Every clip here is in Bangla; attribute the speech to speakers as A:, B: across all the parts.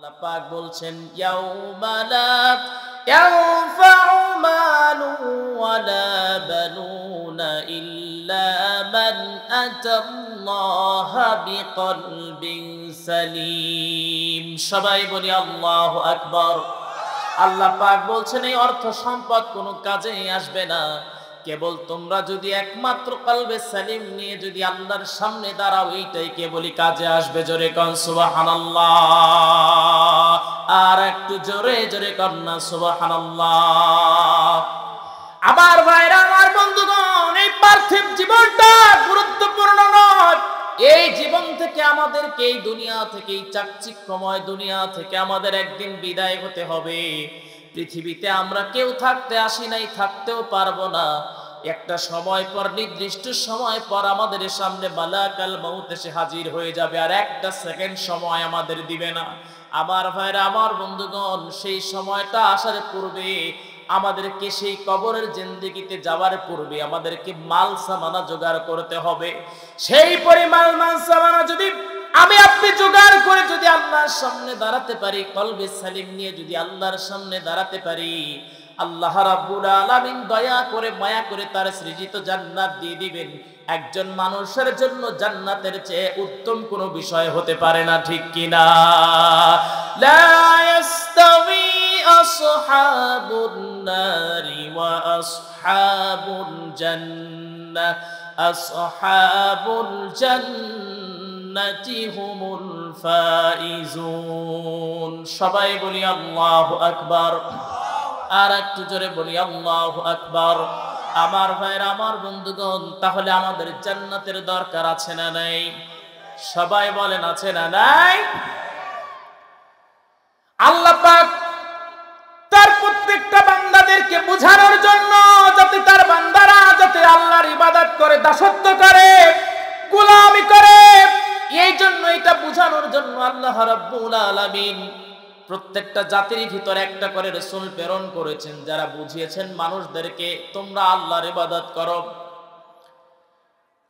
A: আল্লাহ পাক বলছেন ইয়াউমা লা ইয়ানফাউ মালু ওয়ালা বানুনা ইল্লা মান আতাল্লাহা বিকলবিন সালিম। সবাই বলি আল্লাহু আকবার। আল্লাহ পাক বলছেন এই অর্থ সম্পদ কোনো কাজে আসবে না, কেবল তোমরা যদি একমাত্র কলবে সালিম নিয়ে যদি আল্লাহর সামনে দাঁড়াও, এইটাই কেবলই কাজে আসবে। জোরে কোন সুবহানাল্লাহ, আর একটু জোরে জোরে কোন না সুবহানাল্লাহ। আমার ভাইরা, আমার বন্ধুগণ, এই পার্থিব জীবনটা গুরুত্বপূর্ণ নয়। এই জীবন থেকে আমাদেরকে, এই দুনিয়া থেকে, এই চাকচিক্যময় দুনিয়া থেকে আমাদের একদিন বিদায় হতে হবে। পৃথিবীতে আমরা কেউ থাকতে আসি নাই, থাকতেও পারবো না। একটা সময় পর, নির্দিষ্ট সময় পর আমাদের সামনে মালাকাল মউত এসে হাজির হয়ে যাবে, আর একটা সেকেন্ড সময় আমাদের দিবে না। আমার ভাইরা, আমার বন্ধুগণ, সেই সময়টা আসার পূর্বে আমাদেরকে, সেই কবরের জিন্দেগিতে যাওয়ার পূর্বে আমাদেরকে মাল সামানা জোগাড় করতে হবে। সেই পরিমাণ মাল সামানা যদি আমি আপনি জোগাড় করে যদি আল্লাহর সামনে দাঁড়াতে পারি, কলবে সালিম নিয়ে যদি আল্লাহর সামনে দাঁড়াতে পারি, আল্লাহ রাব্বুল আলামিন দয়া করে, মায়া করে তার সৃজিত জান্নাত দিয়ে দিবেন। একজন মানুষের জন্য জান্নাতের চেয়ে উত্তম কোনো বিষয় হতে পারে না, ঠিক কিনা? লা ইস্তাওয়ি আসহাবুন নারি ওয়া আসহাবুল জান্নাহ, আসহাবুল জান্নাতি হুমুল ফাইজুন। সবাই বলি আল্লাহু আকবার, আর একটু জোরে বলি আল্লাহু আকবার। আমার ভাইরা, আমার বন্ধুগণ, তাহলে আমাদের জান্নাতের দরকার আছে না নাই? সবাই বলেন আছে না নাই? আল্লাহ পাক তার প্রত্যেকটা বান্দাদেরকে বোঝানোর জন্য, যাতে তার বান্দারা যাতে আল্লাহর ইবাদত করে, দাসত্ব করে, গোলামি করে, এই জন্য, এটা বোঝানোর জন্য আল্লাহ রাব্বুল আলামিন প্রত্যেকটা জাতির ভিতরে একটা করে রাসূল প্রেরণ করেছেন, যারা বুঝিয়েছেন মানুষদেরকে তোমরা আল্লাহর ইবাদত করো।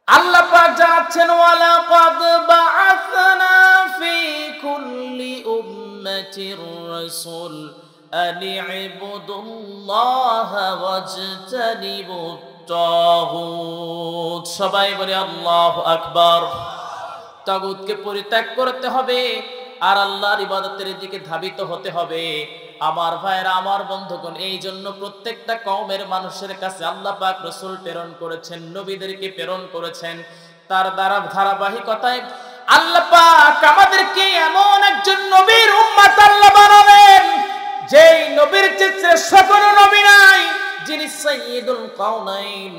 A: আল্লাহ পাক জানাচ্ছেন ওয়ালাকাদ বাআসনা ফি কুল্লি উম্মাতির রাসূল আন ইবুদুল্লাহা ওয়াজতানিবুত তাগুত। সবাই বলে আল্লাহু আকবার। তাগুতকে পরিত্যাগ করতে হবে আর আল্লাহর ইবাদতের দিকে ধাবিত হতে হবে। আমার ভাইরা, আমার বন্ধুগণ, এই জন্য প্রত্যেকটা কওমের মানুষের কাছে আল্লাহ পাক রাসূল প্রেরণ করেছেন, নবীদেরকে প্রেরণ করেছেন। তার দ্বারা ধারাবাহিকতায় আল্লাহ পাক আমাদেরকে এমন একজন নবীর উম্মত আল্লাহ বানালেন, যেই নবীর চেয়ে শ্রেষ্ঠ কোনো নবী নাই, যিনি সাইয়্যিদুল কাউনাইন,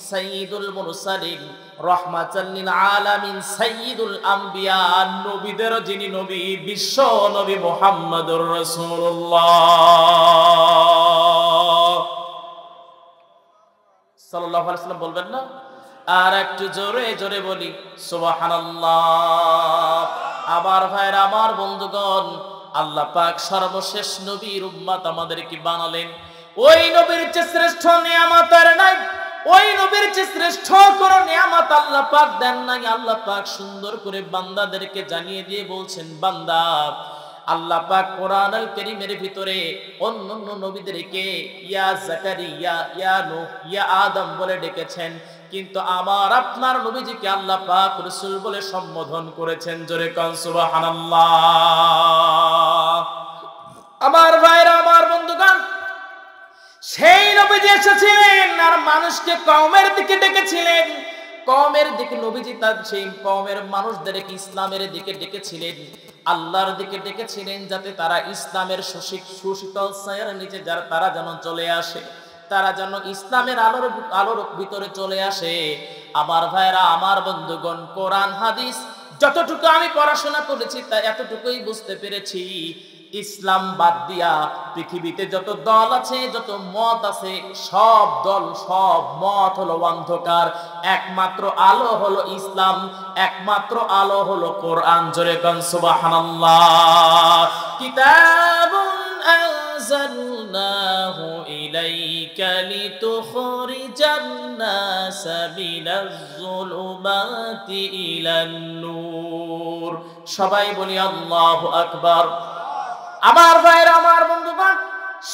A: সাইয়্যিদুল মুরসালিন, রাহমাতাল লিল আলামিন, সাইয়্যিদুল আম্বিয়া, নবীদের যিনি নবী, বিশ্ব নবী মুহাম্মদুর রাসূলুল্লাহ সাল্লাল্লাহু আলাইহি ওয়াসাল্লাম। বলবেন না? আর একটু জোরে জোরে বলি সুবহানাল্লাহ। আমার ভাইরা, আমার বন্ধুগণ, আল্লাহ পাক সর্বশেষ নবীর উম্মত আমাদেরকে বানালেন। ওই নবীর চেয়ে শ্রেষ্ঠ নিয়ামত আর নাই, ওই নবীর চেয়ে শ্রেষ্ঠ কোনো নিয়ামত আল্লাহ পাক দেন নাই। আল্লাহ পাক সুন্দর করে বান্দাদেরকে জানিয়ে দিয়ে বলছেন, বান্দা, আল্লাহ পাক কোরআনুল কারীমের ভিতরে অন্যান্য নবীদেরকে ইয়া জাকারিয়া, ইয়া নূহ, ইয়া আদম বলে ডেকেছেন, কিন্তু আমার আপনার নবীজিকে আল্লাহ পাক রাসূল বলে সম্বোধন করেছেন। জোরে কোন সুবহানাল্লাহ। আমার ভাইরা, আমার বন্ধুগণ, সেই নবীজি এসেছিলেন আর মানুষকে কওমের দিকে ডেকেছিলেন। কওমের দিকে নবীজি তার সেই কওমের মানুষদেরকে ইসলামের দিকে ডেকেছিলেন, আল্লাহর দিকে ডেকেছিলেন, যাতে তারা ইসলামের সুশীতল ছায়ার নিচে তারা যেন চলে আসে, তারা যেন ইসলামের আলোর ভিতরে চলে আসে। আমার ভাইরা, আমার বন্ধুগণ, কোরআন হাদিস যতটুকু আমি পড়াশোনা করেছি তা এতটুকুই বুঝতে পেরেছি, ইসলাম বাদ দিয়া পৃথিবীতে যত দল আছে, যত মত আছে, সব দল, সব মত হলো অন্ধকার। একমাত্র আলো হলো ইসলাম, একমাত্র আলো হলো কোরআন। জোরে কোন সুবহানাল্লাহ। কিতাবুন আনজালনাহু ইলাইকা লিতুখরিজান নাসা মিনাজ যুলুমাতি ইলান নূর। সবাই বলি আল্লাহু আকবার। আমার ভাইরা, আমার বন্ধুগণ,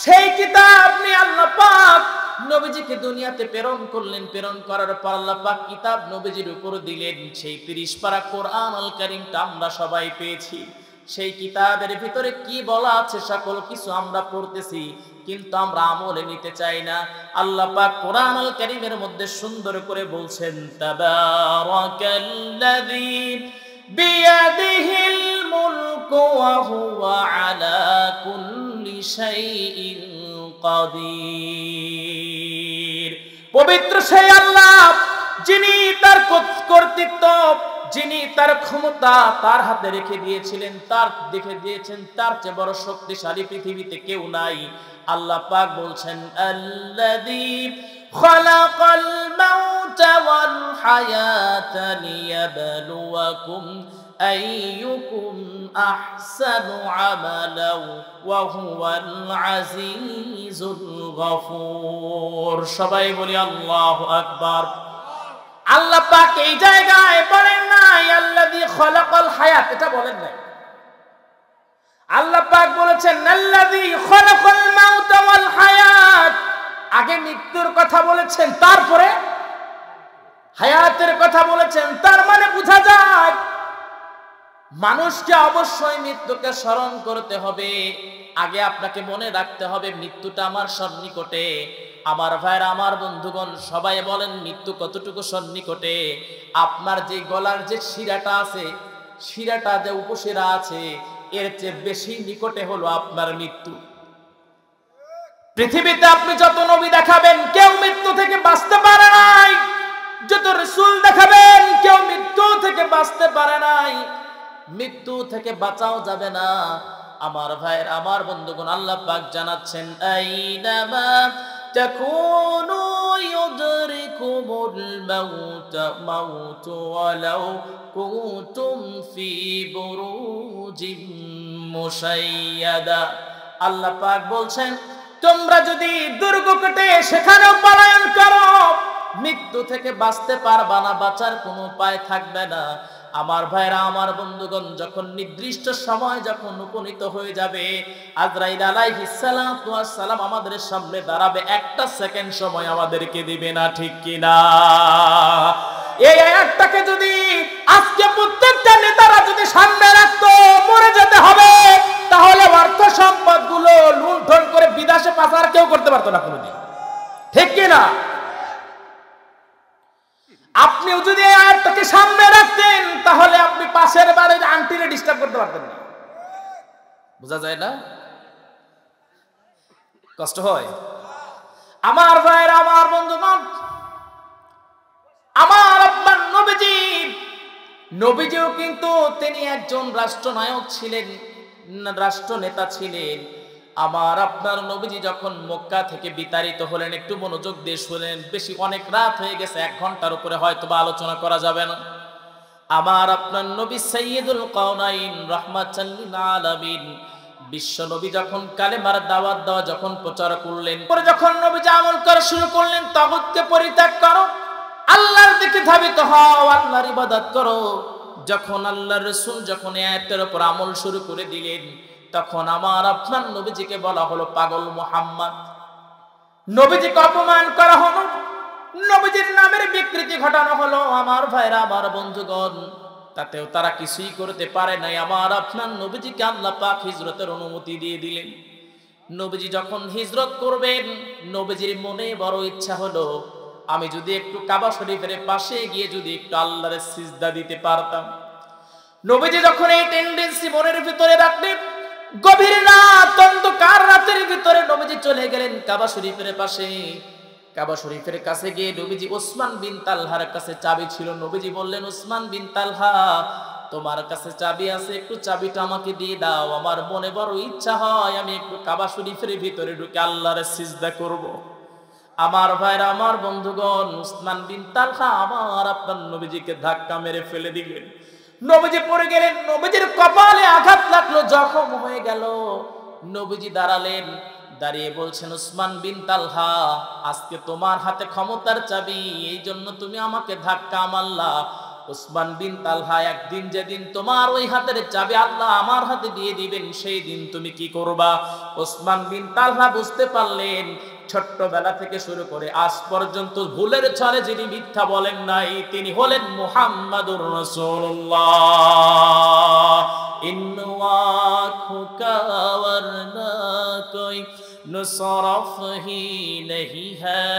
A: সেই কিতাব নিয়ে আল্লাহ পাক নবীজিকে দুনিয়াতে প্রেরণ করলেন। প্রেরণ করার পর আল্লাহ পাক কিতাব নবীজির উপর দিলেন। সেই 30 পারা কোরআনুল কারীমটা আমরা সবাই পেয়েছি। সেই কিতাবের ভিতরে কি বলা আছে সকল কিছু আমরা পড়তেছি, কিন্তু আমরা আমলে নিতে চাই না। আল্লাহ পাক কোরআনুল কারীমের মধ্যে সুন্দর করে বলছেন, তাবারাকাল্লাযী বিয়াদিহিল মুলকু ওয়া হুয়া আলা কুল্লি শাইইন কাদির। পবিত্র সেই আল্লাহ, যিনি তার কর্তৃত্ব, যিনি তার ক্ষমতা তার হাতে রেখে দিয়েছিলেন, তার দেখে দিয়েছেন, তার চেয়ে বড় শক্তিশালী পৃথিবীতে কেউ নাই। আল্লাহ পাক বলছেন, আল্লাযী খালাকাল মাউতা ওয়াল হায়াতা লিয়াবলুয়াকুম আইয়ুকুম আহসানু আমালাও ওয়া হুয়াল আজিজুল গফুর। সবাই বলি আল্লাহু আকবার। আল্লাহ পাক এই জায়গায় বলেন নাই আল্লাযী খালাকাল হায়াত, এটা বলেন নাই। আল্লাহ পাক বলেছেন আল্লাযী খালাকাল মাউতা ওয়াল হায়াত। আগে মৃত্যুর কথা বলেছেন, তারপরে হায়াতের কথা বলেছেন। তার মানে বোঝা যায় মানুষকে অবশ্যই মৃত্যুকে স্মরণ করতে হবে। আগে আপনাকে মনে রাখতে হবে মৃত্যুটা আমার সন্নিকটে। আমার ভাইরা, আমার বন্ধুগণ, সবাই বলেন মৃত্যু কতটুকু সন্নিকটে? আপনার যে গলার যে শিরাটা আছে, শিরাটা যে উপশিরা আছে, এর চেয়ে বেশি নিকটে হলো আপনার মৃত্যু। পৃথিবীতে আপনি যত নবী দেখাবেন, কেউ মৃত্যু থেকে বাঁচতে পারে নাই। যত রাসূল দেখাবেন, কেউ মৃত্যু থেকে বাঁচতে পারে নাই। মৃত্যু থেকে বাঁচাও যাবে না। আমার ভাইয়ের, আমার বন্ধুগণ, আল্লাহ পাক জানাচ্ছেন, আইনামা তাকুনু ইউদরিকুমুল মাউতু ওয়ালাউ কুনতুম ফি বুরুজিম মুশাইয়াদা। আল্লাহ পাক বলছেন, তোমরা যদি দুর্গ কেটে সেখানেও পলায়ন করো, মৃত্যু থেকে বাঁচতে পারবা না, বাঁচার কোনো উপায় থাকবে না। আমার ভাইরা, আমার বন্ধুগণ, যখন নির্দিষ্ট সময় যখন উপনীত হয়ে যাবে, আজরাইল আলাইহিস সালাতু ওয়াস সালাম আমাদের সামনে দাঁড়াবে, একটা সেকেন্ড সময় আমাদেরকে দিবে না, ঠিক কিনা? এই আয়াতটাকে যদি আজকে প্রত্যেকটা নেতারা যদি সামনে রাখতো, মরে যেতে হবে, তাহলে অর্থ সম্পদ গুলো লুণ্ঠন করে বিদেশে পাচার কেউ করতে পারতো না কোনোদিন, ঠিক কিনা? আপনিও যদি এই আয়াতটাকে সামনে রাখতেন, তাহলে আপনি পাশের বাড়ির আন্টিরে ডিস্টার্ব করতে পারতেন না। বোঝা যায় না? কষ্ট হয়। আমার ভাইরা, আমার বন্ধুগণ, আমার আপনার নবীজিও কিন্তু তিনি একজন রাষ্ট্রনায়ক ছিলেন, রাষ্ট্রনেতা ছিলেন। আমার আপনার নবীজি যখন মক্কা থেকে বিতাড়িত হলেন, একটু মনোযোগ দিয়ে শুনেন, বেশি অনেক রাত হয়ে গেছে, 1 ঘন্টার উপরে হয়তো বা আলোচনা করা যাবে না। আমার আপনার নবী সাইয়্যিদুল কাওনাইন রাহমাতাল লিল আলামিন বিশ্ব নবী যখন কালেমার দাওয়াত দেওয়া যখন প্রচার করলেন, পরে যখন নবীজি আমল করা শুরু করলেন, তাগুতকে পরিত্যাগ করো, আল্লাহর দিকে ধাবিত হও, আল্লাহর ইবাদত করো। যখন আল্লাহর রাসূল যখন এই আয়াতের উপর আমল শুরু করে দিলেন, তখন আমার আপনার নবীজিকে বলা হলো পাগল মুহাম্মদ। নবীজিকে অপমান করা হলো, নবীজির নামের বিকৃতি ঘটানো হলো। আমার ভাইরা, আমার বন্ধুগণ, তাতেও তারা কিছুই করতে পারে নাই। আমার আপনার নবীজিকে আল্লাহ পাক হিজরতের অনুমতি দিয়ে দিলেন। নবীজি যখন হিজরত করবেন, নবীজির মনে বড় ইচ্ছা হলো, আমি যদি একটু কাবা শরীফের পাশে গিয়ে যদি একটু আল্লাহর সিজদা দিতে পারতাম। নবীজি যখন এই টেন্ডেন্সি মনের ভিতরে রাখলেন, গভীর রাত, অন্ধকার রাতের ভিতরে নবীজি চলে গেলেন কাবা শরীফের পাশে। কাবা শরীফের কাছে গিয়ে নবীজি ওসমান বিন তালহার কাছে চাবি ছিল। নবীজি বললেন, ওসমান বিন তালহা, তোমার কাছে চাবি আছে, একটু চাবিটা আমাকে দিয়ে দাও। আমার মনে বড় ইচ্ছা হয় আমি একটু কাবা শরীফের ভিতরে ঢুকে আল্লাহর সিজদা করব। আমার ভাইরা, আমার বন্ধুগণ, ওসমান বিন তালহা আমার আপনার নবীজিকে ধাক্কা মেরে ফেলে দিলেন। নবীজি পড়ে গেলেন, নবীজির কপালে আঘাত লাগলো, জখম হয়ে গেল। নবীজি দাঁড়ালেন, দাঁড়িয়ে বলছেন, ওসমান বিন তালহা, আজকে তোমার হাতে ক্ষমতার চাবি, এই জন্য তুমি আমাকে ধাক্কা মারলা। উসমান বিন তালহা, একদিন যেদিন তোমার ওই হাতের চাবি আল্লাহ আমার হাতে দিয়ে দিবেন, সেই দিন তুমি কি করবা? উসমান বিন তালহা বুঝতে পারলেন ছোট্টবেলা থেকে শুরু করে আজ পর্যন্ত ভুলের ছলে যিনি মিথ্যা বলেন নাই তিনি হলেন মুহাম্মাদুর রাসূলুল্লাহ। ইন্নাকা ওয়ারনা কোই नुसरफ ही नहीं है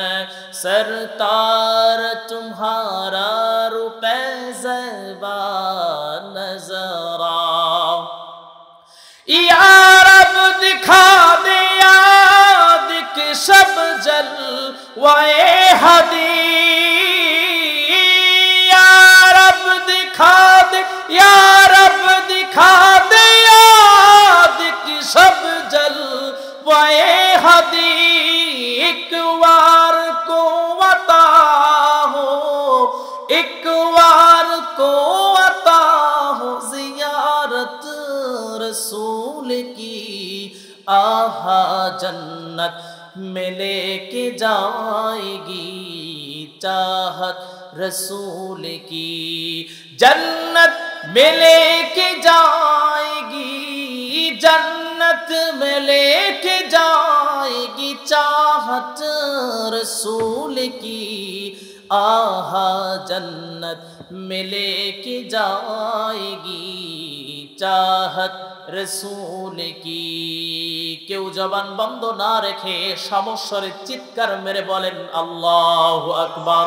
A: सरतार तुम्हारा रुपए ज़ेबा नज़रा या रब दिखा दे याद के सब जलवाए हदी या रब दिखा दे या रब दिखा दे याद के सब जलवाए हदी एक बार को अता हो एक बार को अता हो ज़ियारत रसूल की आहा जन्नत में लेके जाएगी चाहत रसूल की जन्नत में लेके जाएगी जन्नत में लेके जाएगी चाहत रसूल की आहा जन्नत में लेके जाएगी चाहत रसूल की। কেউ জবান বন্ধ না রেখে সমস্বরে চিৎকার মেরে বলেন আল্লাহু আকবার।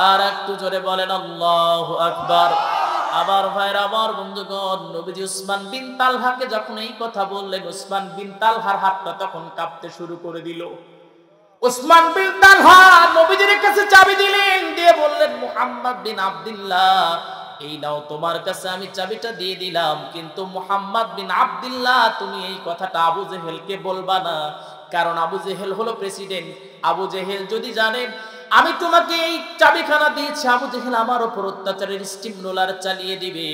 A: আর একটু জোরে বলেন আল্লাহু আকবার। আবার ভাইরা, আমার বন্ধুগণ, নবীজি উসমান বিন তালহাকে যখন এই কথা বললেন, উসমান বিন তালহার হাতটা তখন কাঁপতে শুরু করে দিল। উসমান বিন তালহা নবীজির কাছে চাবি দিলেন, দিয়ে বললেন মুহাম্মদ বিন আব্দুল্লাহ, এই নাও তোমার কাছে আমি চাবিটা দিয়ে দিলাম, কিন্তু মুহাম্মদ বিন আব্দুল্লাহ তুমি এই কথাটা আবু জেহেলকে বলবা না, কারণ আবু জেহেল হলো প্রেসিডেন্ট। আবু জেহেল যদি জানেন আমি তোমাকে এই চাবিখানা দিয়েছি, আবু জেহেল আমার উপর অত্যাচারের স্টিম রোলার চালিয়ে দিবে,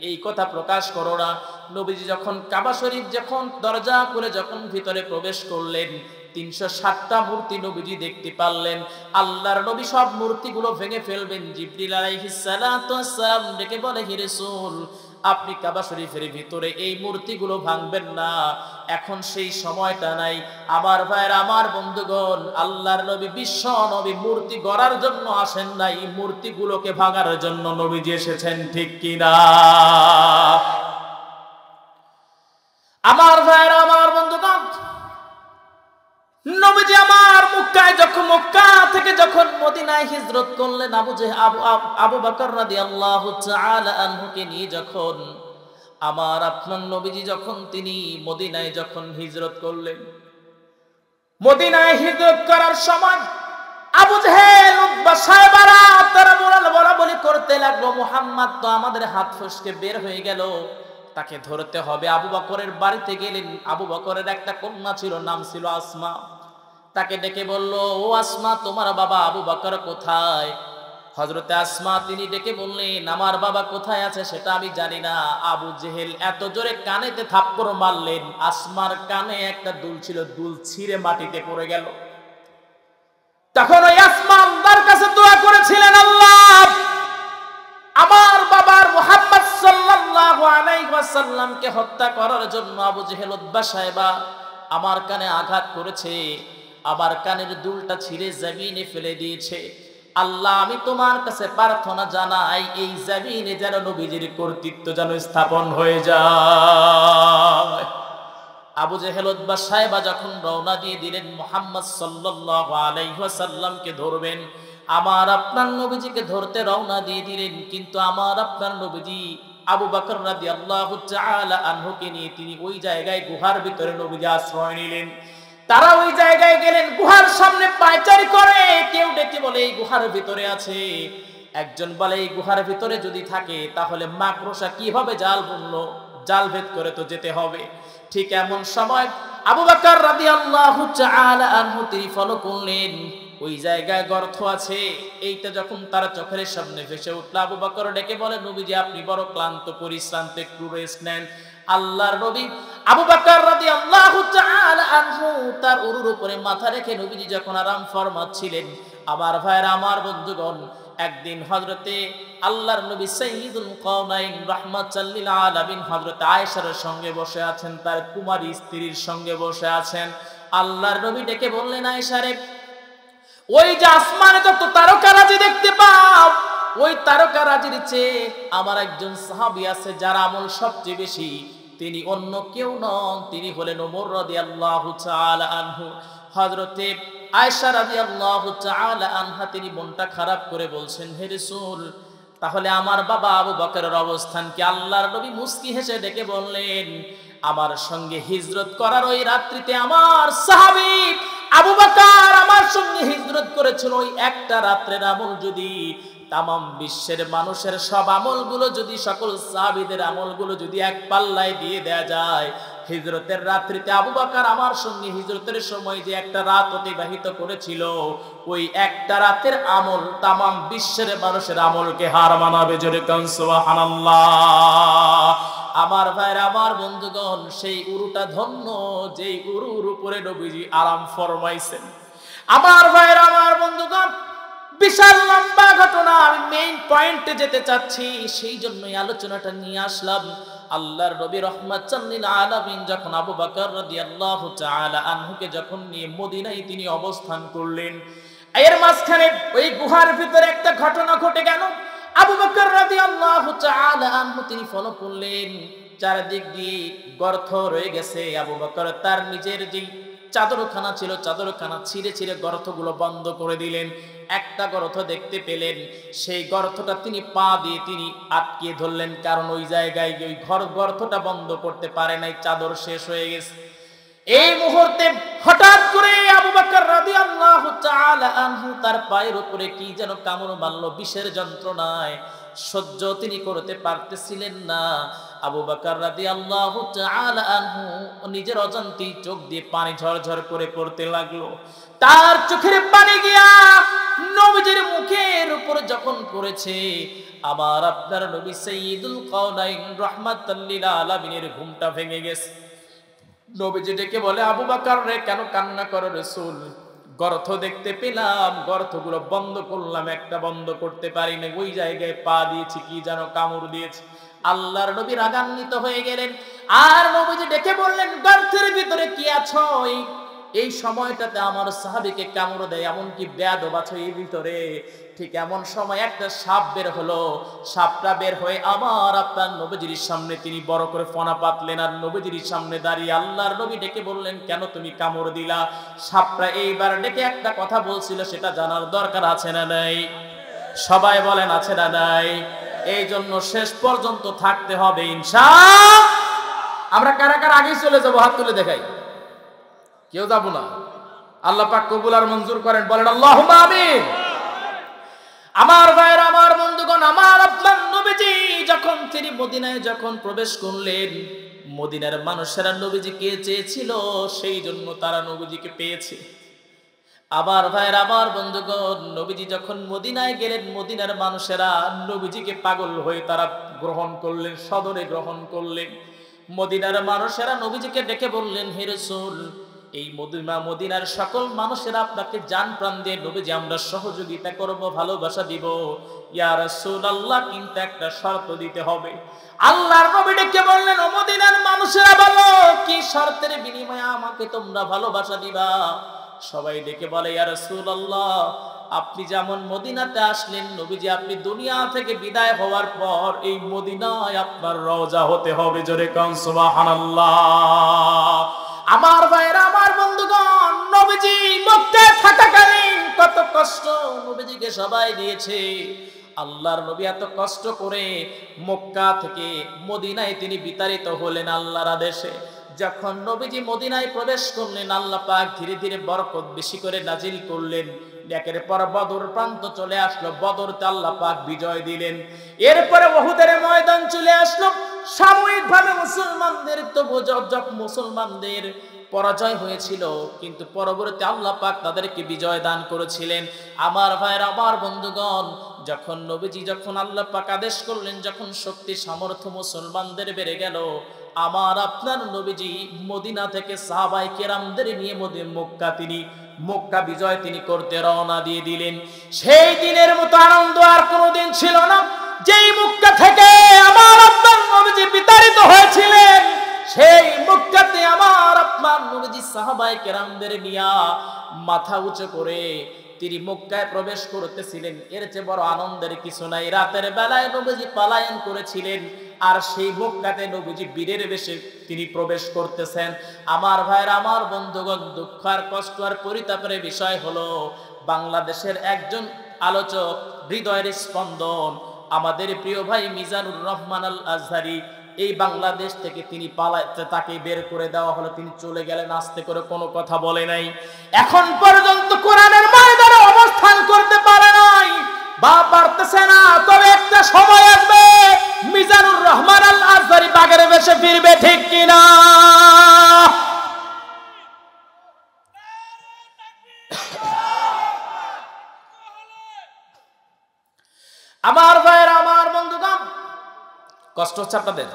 A: এই কথা প্রকাশ করো না। নবীজি যখন কাবা শরীফ যখন দরজা করে যখন ভিতরে প্রবেশ করলেন, ৩৬০টা মূর্তি নবীজি দেখতে পারলেন। আল্লাহর নবী সব মূর্তিগুলো ভেঙে ফেলবেন। জিবরিল আলাইহিস সালাতু ওয়াস সালাম ডেকে বলে, হে রাসূল, আপনি কাবা শরীফের ভিতরে এই মূর্তিগুলো ভাঙবেন না, এখন সেই সময়টা নাই। আমার ভাইয়ের, আমার বন্ধুগণ, আল্লাহর নবী বিশ্ব নবী মূর্তি গড়ার জন্য আসেন নাই, মূর্তিগুলোকে ভাঙার জন্য নবীজি এসেছেন, ঠিক কিনা? আমার ভাইয়ের, আমার বন্ধুগণ, নবীজি আমার মক্কা থেকে যখন মদিনায় হিজরত করলেন, আবু বকর রাদিয়াল্লাহু তাআলা আনহুকে নিয়ে যখন আমার আপনার নবীজি যখন তিনি মদিনায় যখন হিজরত করলেন, মদিনায় হিজরত করার সময় আবু জেহেল, উতবা, সায়বারা তারা বলাবলি করতে লাগলো, মুহাম্মদ তো আমাদের হাত ফসকে বের হয়ে গেল, তাকে ধরতে হবে। আবু বকরের বাড়িতে গেলেন। আবু বকরের একটা কন্যা ছিল, নাম ছিল আসমা। তাকে ডেকে বলল, ও আসমা, তোমার বাবা আবু বকর কোথায়? হযরতে আসমা তিনি ডেকে বললেন, আমার বাবা কোথায় আছে সেটা আমি জানি না। আবু জেহেল এত জোরে কানেতে থাপ্পড় মারলেন, আসমার কানে একটা দুল ছিল, দুল ছিঁড়ে মাটিতে পড়ে গেল। তখন ওই আসমা আল্লাহর কাছে দোয়া করেছিলেন, আল্লাহ, আমার বাবার মুহাম্মদ সাল্লাল্লাহু আলাইহি ওয়াসাল্লামকে হত্যা করার জন্য আবু জেহেল, উতবা, সায়বা আমার কানে আঘাত করেছে, আমার কানের দুলটা ছিঁড়ে জমিনে ফেলে দিয়েছে। আল্লাহ, আমি তোমার কাছে প্রার্থনা জানাই, এই জমিনে যেন নবীজির কর্তৃত্ব যেন স্থাপন হয়ে যায়। আবু জেহেল, উতবা, সায়বা যখন রওনা দিয়ে দিলেন মুহাম্মদ সাল্লাল্লাহু আলাইহি ওয়াসাল্লামকে ধরবেন, আমার আপনার নবীজিকে ধরতে রওনা দিয়ে দিলেন, কিন্তু আমার আপনার নবীজি আবু বকর রাদিয়াল্লাহু তাআলা আনহুকে নিয়ে তিনি ওই জায়গায় গুহার ভিতরে নবীজি আশ্রয় নিলেন। তারা ওই জায়গায় গেলেন, গুহার সামনে পায়চারি করে, কেউ ডেকে বলে এই গুহার ভিতরে আছে, একজন বলে এই গুহার ভিতরে যদি থাকে তাহলে মাকড়সা কিভাবে জাল বুনলো, জাল ভেদ করে তো যেতে হবে। ঠিক এমন সময় আবু বকর রাদিয়াল্লাহু তাআলা আনহু তিনি ফলো করলেন, ওই জায়গায় গর্ত আছে। এইটা যখন তারা চোখের সামনে ভেসে উঠল, আবু বকর ডেকে বলে, নবীজি আপনি বড় ক্লান্ত পরিশ্রান্ত, একটু রেস্ট নেন। আল্লাহর নবী আবু বকর রাদিয়াল্লাহু তাআলা আনহু তার উরুর উপরে মাথা রেখে নবীজি যখন আরাম ফরমাচ্ছিলেন, আমার ভাইরা, আমার বন্ধুগণ, একদিন হযরতে আল্লাহর নবী সাইয়্যিদুল কওনাইন রাহমাতাল লিল আলামিন হযরত আয়েশার সঙ্গে বসে আছেন, তার কুমারী স্ত্রীর সঙ্গে বসে আছেন। আল্লাহর নবী ডেকে বললেন, আয়েশা রে, ওই যে আসমানে যত তারকারাজি দেখতে পাও, ওই তারকারাজির চেয়ে আমার একজন সাহাবী আছে যার আমল সবচেয়ে বেশি। তিনি অন্য কেউ নন, তিনি হলেন ওমর রাদিয়াল্লাহু তাআলা আনহু। হযরতে আয়েশা রাদিয়াল্লাহু তাআলা আনহা তিনি মনটা খারাপ করে বলছেন, হে রাসূল, তাহলে আমার বাবা আবু বকরের অবস্থান কি? আল্লাহর নবী মুস্কি হেসে ডেকে বললেন, আমার সঙ্গে হিজরত করার ওই রাত্রিতে আমার সাহাবী আবু বকর আমার সঙ্গে হিজরত করেছিল। ওই একটা রাত্রের আমল যদি তামাম বিশ্বের মানুষের সব আমলগুলো যদি, সকল সাহাবীদের আমলগুলো যদি এক পাল্লায় দিয়ে দেয়া যায়, হিজরতের রাত্রিতে আবু বকর আমার সঙ্গে হিজরতের সময় যে একটা রাত অতিবাহিত করেছিল, ওই একটা রাতের আমল তামাম বিশ্বের মানুষের আমলকে হার মানাবে। জোরে কান সুবহানাল্লাহ। আমার ভাইরা, আমার বন্ধুগণ, সেই উরুটা ধন্য যেই উরুর উপরে নবীজি আরাম ফরমাইছেন। আমার ভাইরা, আমার বন্ধুগণ, বিশাল লম্বা ঘটনা, আমি মেইন পয়েন্টে যেতে চাচ্ছি, সেই জন্যই আলোচনাটা নিয়ে আসলাম। আল্লাহর নবী রাহমাতাল লিল আলামিন যখন আবু বকর রাদিয়াল্লাহু তাআলা আনহুকে যখন নিয়ে মদিনায় তিনি অবস্থান করলেন, এর মাঝখানে ওই গুহার ভিতরে একটা ঘটনা ঘটে গেল। আবু বকর রাদিয়াল্লাহু তাআলা আনহু তিনি ফলো করলেন, চারদিক দিয়ে গর্ত রয়ে গেছে। আবু বকর তার নিজের যেই চাদরখানা ছিল, চাদরখানা ছিঁড়ে ছিঁড়ে গর্তগুলো বন্ধ করে দিলেন। একটা গর্ত দেখতে পেলেন, সেই গর্তটা তিনি পা দিয়ে তিনি আটকিয়ে ধরলেন, কারণ ওই জায়গায় ওই গর্তটা বন্ধ করতে পারে নাই, চাদর শেষ হয়ে গেছে। এই মুহূর্তে হঠাৎ করে আবু বকর রাদিয়াল্লাহু তাআলা আনহু তার পায়ের উপরে কি যেন কামড় মারল, বিষের যন্ত্রণায় সহ্য তিনি করতে পারতেছিলেন না। আবু বকর রাদিয়াল্লাহু তাআলা আনহু নিজের অজান্তেই চোখ দিয়ে পানি ঝরঝর করে পড়তে লাগলো। তার চোখের পানি গিয়া নবীজির মুখের উপর যখন পড়েছে, আমার আপনার নবী সাইয়্যিদুল কওনাইন রাহমাতাল লিল আলামিনের ঘুমটা ভেঙে গেছে। নবীজি ডেকে বলে, আবু বকর রে, কেন কান্না করো রাসূল? গর্ত দেখতে পেলাম, গর্তগুলো বন্ধ করলাম, একটা বন্ধ করতে পারি না, ওই জায়গায় পা দিয়েছি, কি যেন কামড় দিয়েছে। আল্লাহর নবী রাগান্বিত হয়ে গেলেন, আর নবীজি ডেকে বললেন, গর্তের ভিতরে কি আছো? এই সময়টাতে আমার সাহাবীকে কামড় দেয়, এমনকি বেয়াদব আছো এই ভিতরে। ঠিক এমন সময় একটা সাপ বের হলো। সাপটা বের হয়ে আমার আপনার নবীজির সামনে তিনি বড় করে ফনা পাতলেন, আর নবীজির সামনে দাঁড়িয়ে আল্লাহর নবী ডেকে বললেন, কেন তুমি কামড় দিলা? সাপটা এইবার ডেকে একটা কথা বলছিল, সেটা জানার দরকার আছে না নাই? সবাই বলেন, আছে না নাই? এই জন্য শেষ পর্যন্ত থাকতে হবে ইনশাআল্লাহ। আমরা কারা কারা আগেই চলে যাবো? হাত তুলে দেখাই। কেউ যাবো না? আল্লাহ পাক কবুল আর মঞ্জুর করেন, বলেন আল্লাহুম্মা আমিন। আমার ভাইরা, আমার বন্ধুগণ, আমার আপনার নবীজি যখন তিনি মদিনায় যখন প্রবেশ করলেন, মদিনার মানুষেরা নবীজিকে চেয়েছিল, সেই জন্য তারা নবীজিকে পেয়েছে। আমার ভাইরা, আমার বন্ধুগণ, নবীজি যখন মদিনায় গেলেন, মদিনার মানুষেরা নবীজিকে পাগল হয়ে তারা গ্রহণ করলেন, সদরে গ্রহণ করলেন। মদিনার মানুষেরা নবীজিকে ডেকে বললেন, হে রাসূল, এই মদিনার সকল মানুষেরা আপনাকে জান প্রাণ দিয়ে নবীজি আমরা সহযোগিতা করব, ভালোবাসা দিব। ইয়া রাসূলুল্লাহ, কিন্তু একটা শর্ত দিতে হবে। আল্লাহর নবী ডেকে বললেন, ও মদিনার মানুষেরা, বলো কি শর্তের বিনিময়ে আমাকে তোমরা ভালোবাসা দিবা? সবাই ডেকে বলে, ইয়া রাসূলুল্লাহ, আপনি যেমন মদিনাতে আসলেন, নবীজি আপনি দুনিয়া থেকে বিদায় হওয়ার পর এই মদিনায় আপনার রওজা হতে হবে। জোরে কান সুবহানাল্লাহ। আমার ভাইরা, আমার বন্ধুগণ, নবীজি মক্কায় থাকাকালীন কত কষ্ট নবীজিকে সবাই দিয়েছে। আল্লাহর নবী এত কষ্ট করে মক্কা থেকে মদিনায় তিনি বিতাড়িত হলেন আল্লাহর আদেশে। যখন নবীজি মদিনায় প্রবেশ করলেন, আল্লাহ পাক ধীরে ধীরে বরকত বেশি করে নাজিল করলেন। একের পর বদর প্রান্ত চলে আসলো, বদরতে আল্লাহ পাক বিজয় দিলেন। এরপরে উহুদের ময়দান চলে আসলো। সাময়িকভাবে মুসলমানদের পরাজয় হয়েছিল, কিন্তু পরবর্তীতে আল্লাহ পাক তাদেরকে বিজয় দান করেছিলেন। আমার ভাইরা, আমার বন্ধুগণ, যখন নবীজি যখন আল্লাহ পাক আদেশ করলেন, যখন শক্তি সামর্থ্য মুসলমানদের বেড়ে গেল, আমার আপনার নবীজি মদিনা থেকে সাহাবায়ে কেরামদের নিয়ে মক্কা বিজয় তিনি করতে রওনা দিয়ে দিলেন। সেই দিনের মতো আনন্দ আর কোনোদিন ছিল না। যেই মক্কা থেকে আমার আপনার নবীজি বিতাড়িত হয়েছিলেন, সেই মক্কাতে আমার আপনার নবীজি সাহাবায়ে কেরামদের নিয়ে মাথা উঁচু করে তিনি মক্কায় প্রবেশ করতেছিলেন। এর চেয়ে বড় আনন্দের কিছু নাই। রাতের বেলায় নবীজি পলায়ন করেছিলেন, আর সেই মক্কাতে নবীজি বীরের বেশে তিনি প্রবেশ করতেছেন। আমার ভাইরা, আমার বন্ধুগণ, দুঃখ আর কষ্ট আর পরিতাপের বিষয় হলো বাংলাদেশের একজন আলোচক, হৃদয়ের স্পন্দন, আমাদের প্রিয় ভাই মিজানুর রহমান আল আজহারি, এই বাংলাদেশ থেকে তিনি পালাতে, তাকে বের করে দেওয়া হলো। তিনি চলে গেলেন, আস্তে করে কোনো কথা বলে নাই। এখন পর্যন্ত কোরআনের ময়দানে অবস্থান করতে পারে নাই বা পারতেছে না। তবে একটা সময় আসবে মিজানুর রহমান আল আজহারি বাগের বেশে ফিরবে, ঠিক কিনা? আমার ভাইয়েরা, আমার বন্ধুগণ, কষ্ট হচ্ছে আপনাদের?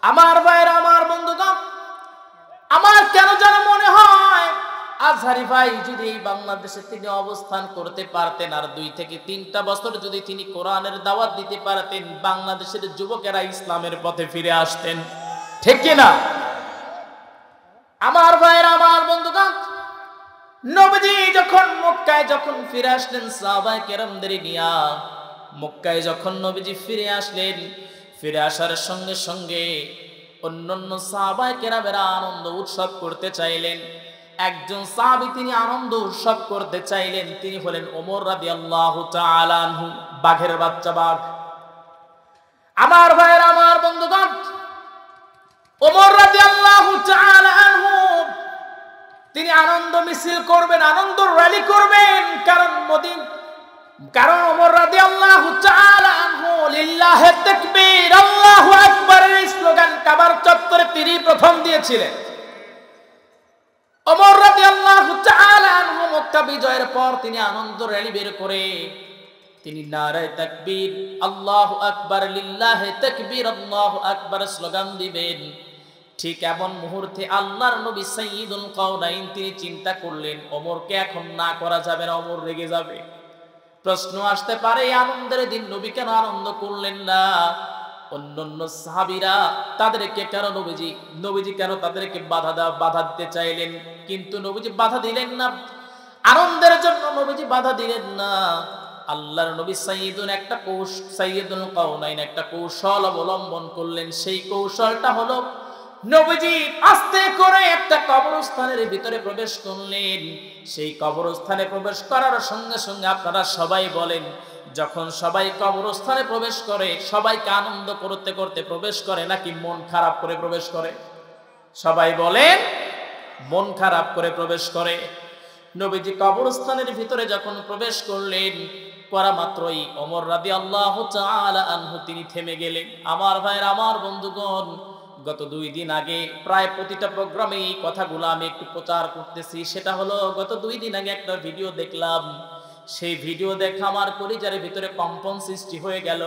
A: আমার ভাইয়েরা, আমার বন্ধুগণ, আমার কেন যেন মনে হয় আজহারি ভাই যদি এই বাংলাদেশে তিনি অবস্থান করতে পারতেন, আর 2 থেকে 3টা বছর যদি তিনি কোরআনের দাওয়াত দিতে পারতেন, বাংলাদেশের যুবকেরা ইসলামের পথে ফিরে আসতেন, ঠিক কিনা? আমার ভাইয়েরা, আমার বন্ধুগণ, নবীজি যখন মক্কায় ফিরে আসলেন সাহাবায়ে কেরামদের নিয়ে, মক্কায় যখন নবীজি ফিরে আসলেন, ফিরে আসার সঙ্গে সঙ্গে অন্যান্য সাহাবায়ে কেরামেরা আনন্দ উৎসব করতে চাইলেন। একজন সাহাবী তিনি আনন্দ উৎসব করতে চাইলেন, তিনি হলেন ওমর রাদিয়াল্লাহু তাআলা আনহু, বাঘের বাচ্চা বাঘ। আমার ভাইয়েরা, আমার বন্ধুগণ, ওমর রাদিয়াল্লাহু তাআলা আনহু তিনি আনন্দ মিছিল করবেন, আনন্দ র্যালি করবেন। কারণ ওমর রাদিয়াল্লাহু তাআলা আনহু লিল্লাহি তাকবীর, আল্লাহু আকবার এর স্লোগান কাবার চত্বরে তিনি প্রথম দিয়েছিলেন। ওমর রাদিয়াল্লাহু তাআলা আনহু মক্কা বিজয়ের পর তিনি আনন্দ র্যালি বের করে তিনি নারায়ে তাকবীর, আল্লাহু আকবার, লিল্লাহি তাকবীর, আল্লাহু আকবার স্লোগান দিবেন। ঠিক এমন মুহূর্তে আল্লাহর নবী সাইয়্যিদুল কাওনাইন তিনি চিন্তা করলেন, ওমরকে এখন না করা যাবে না, ওমর রেগে যাবে। প্রশ্ন আসতে পারে, এই আনন্দের দিন নবী কেন আনন্দ করলেন না? অন্যান্য সাহাবীরা তাদেরকে কেন নবীজি কেন তাদেরকে বাধা দিতে চাইলেন, কিন্তু নবীজি বাধা দিলেন না। আনন্দের জন্য নবীজি বাধা দিলেন না। আল্লাহর নবী সাইয়্যিদুল কাওনাইন একটা কৌশল অবলম্বন করলেন। সেই কৌশলটা হলো নবীজি আস্তে করে একটা কবরস্থানের ভিতরে প্রবেশ করলেন। সেই কবরস্থানে প্রবেশ করার সঙ্গে সঙ্গে আপনারা সবাই বলেন, যখন সবাই কবরস্থানে প্রবেশ করে সবাইকে আনন্দ করতে করতে প্রবেশ করে নাকি মন খারাপ করে প্রবেশ করে? সবাই বলেন মন খারাপ করে প্রবেশ করে। নবীজি কবরস্থানের ভিতরে যখন প্রবেশ করলেন, করা মাত্রই ওমর রাদিয়াল্লাহু তাআলা আনহু তিনি থেমে গেলেন। আমার ভাইয়ের, আমার বন্ধুগণ, গত 2 দিন আগে প্রায় প্রতিটা প্রোগ্রামে এই কথাগুলো আমি একটু প্রচার করতেছি। সেটা হলো, গত 2 দিন আগে একটা ভিডিও দেখলাম। সেই ভিডিও দেখে আমার কলিজার ভিতরে কম্পন সৃষ্টি হয়ে গেল।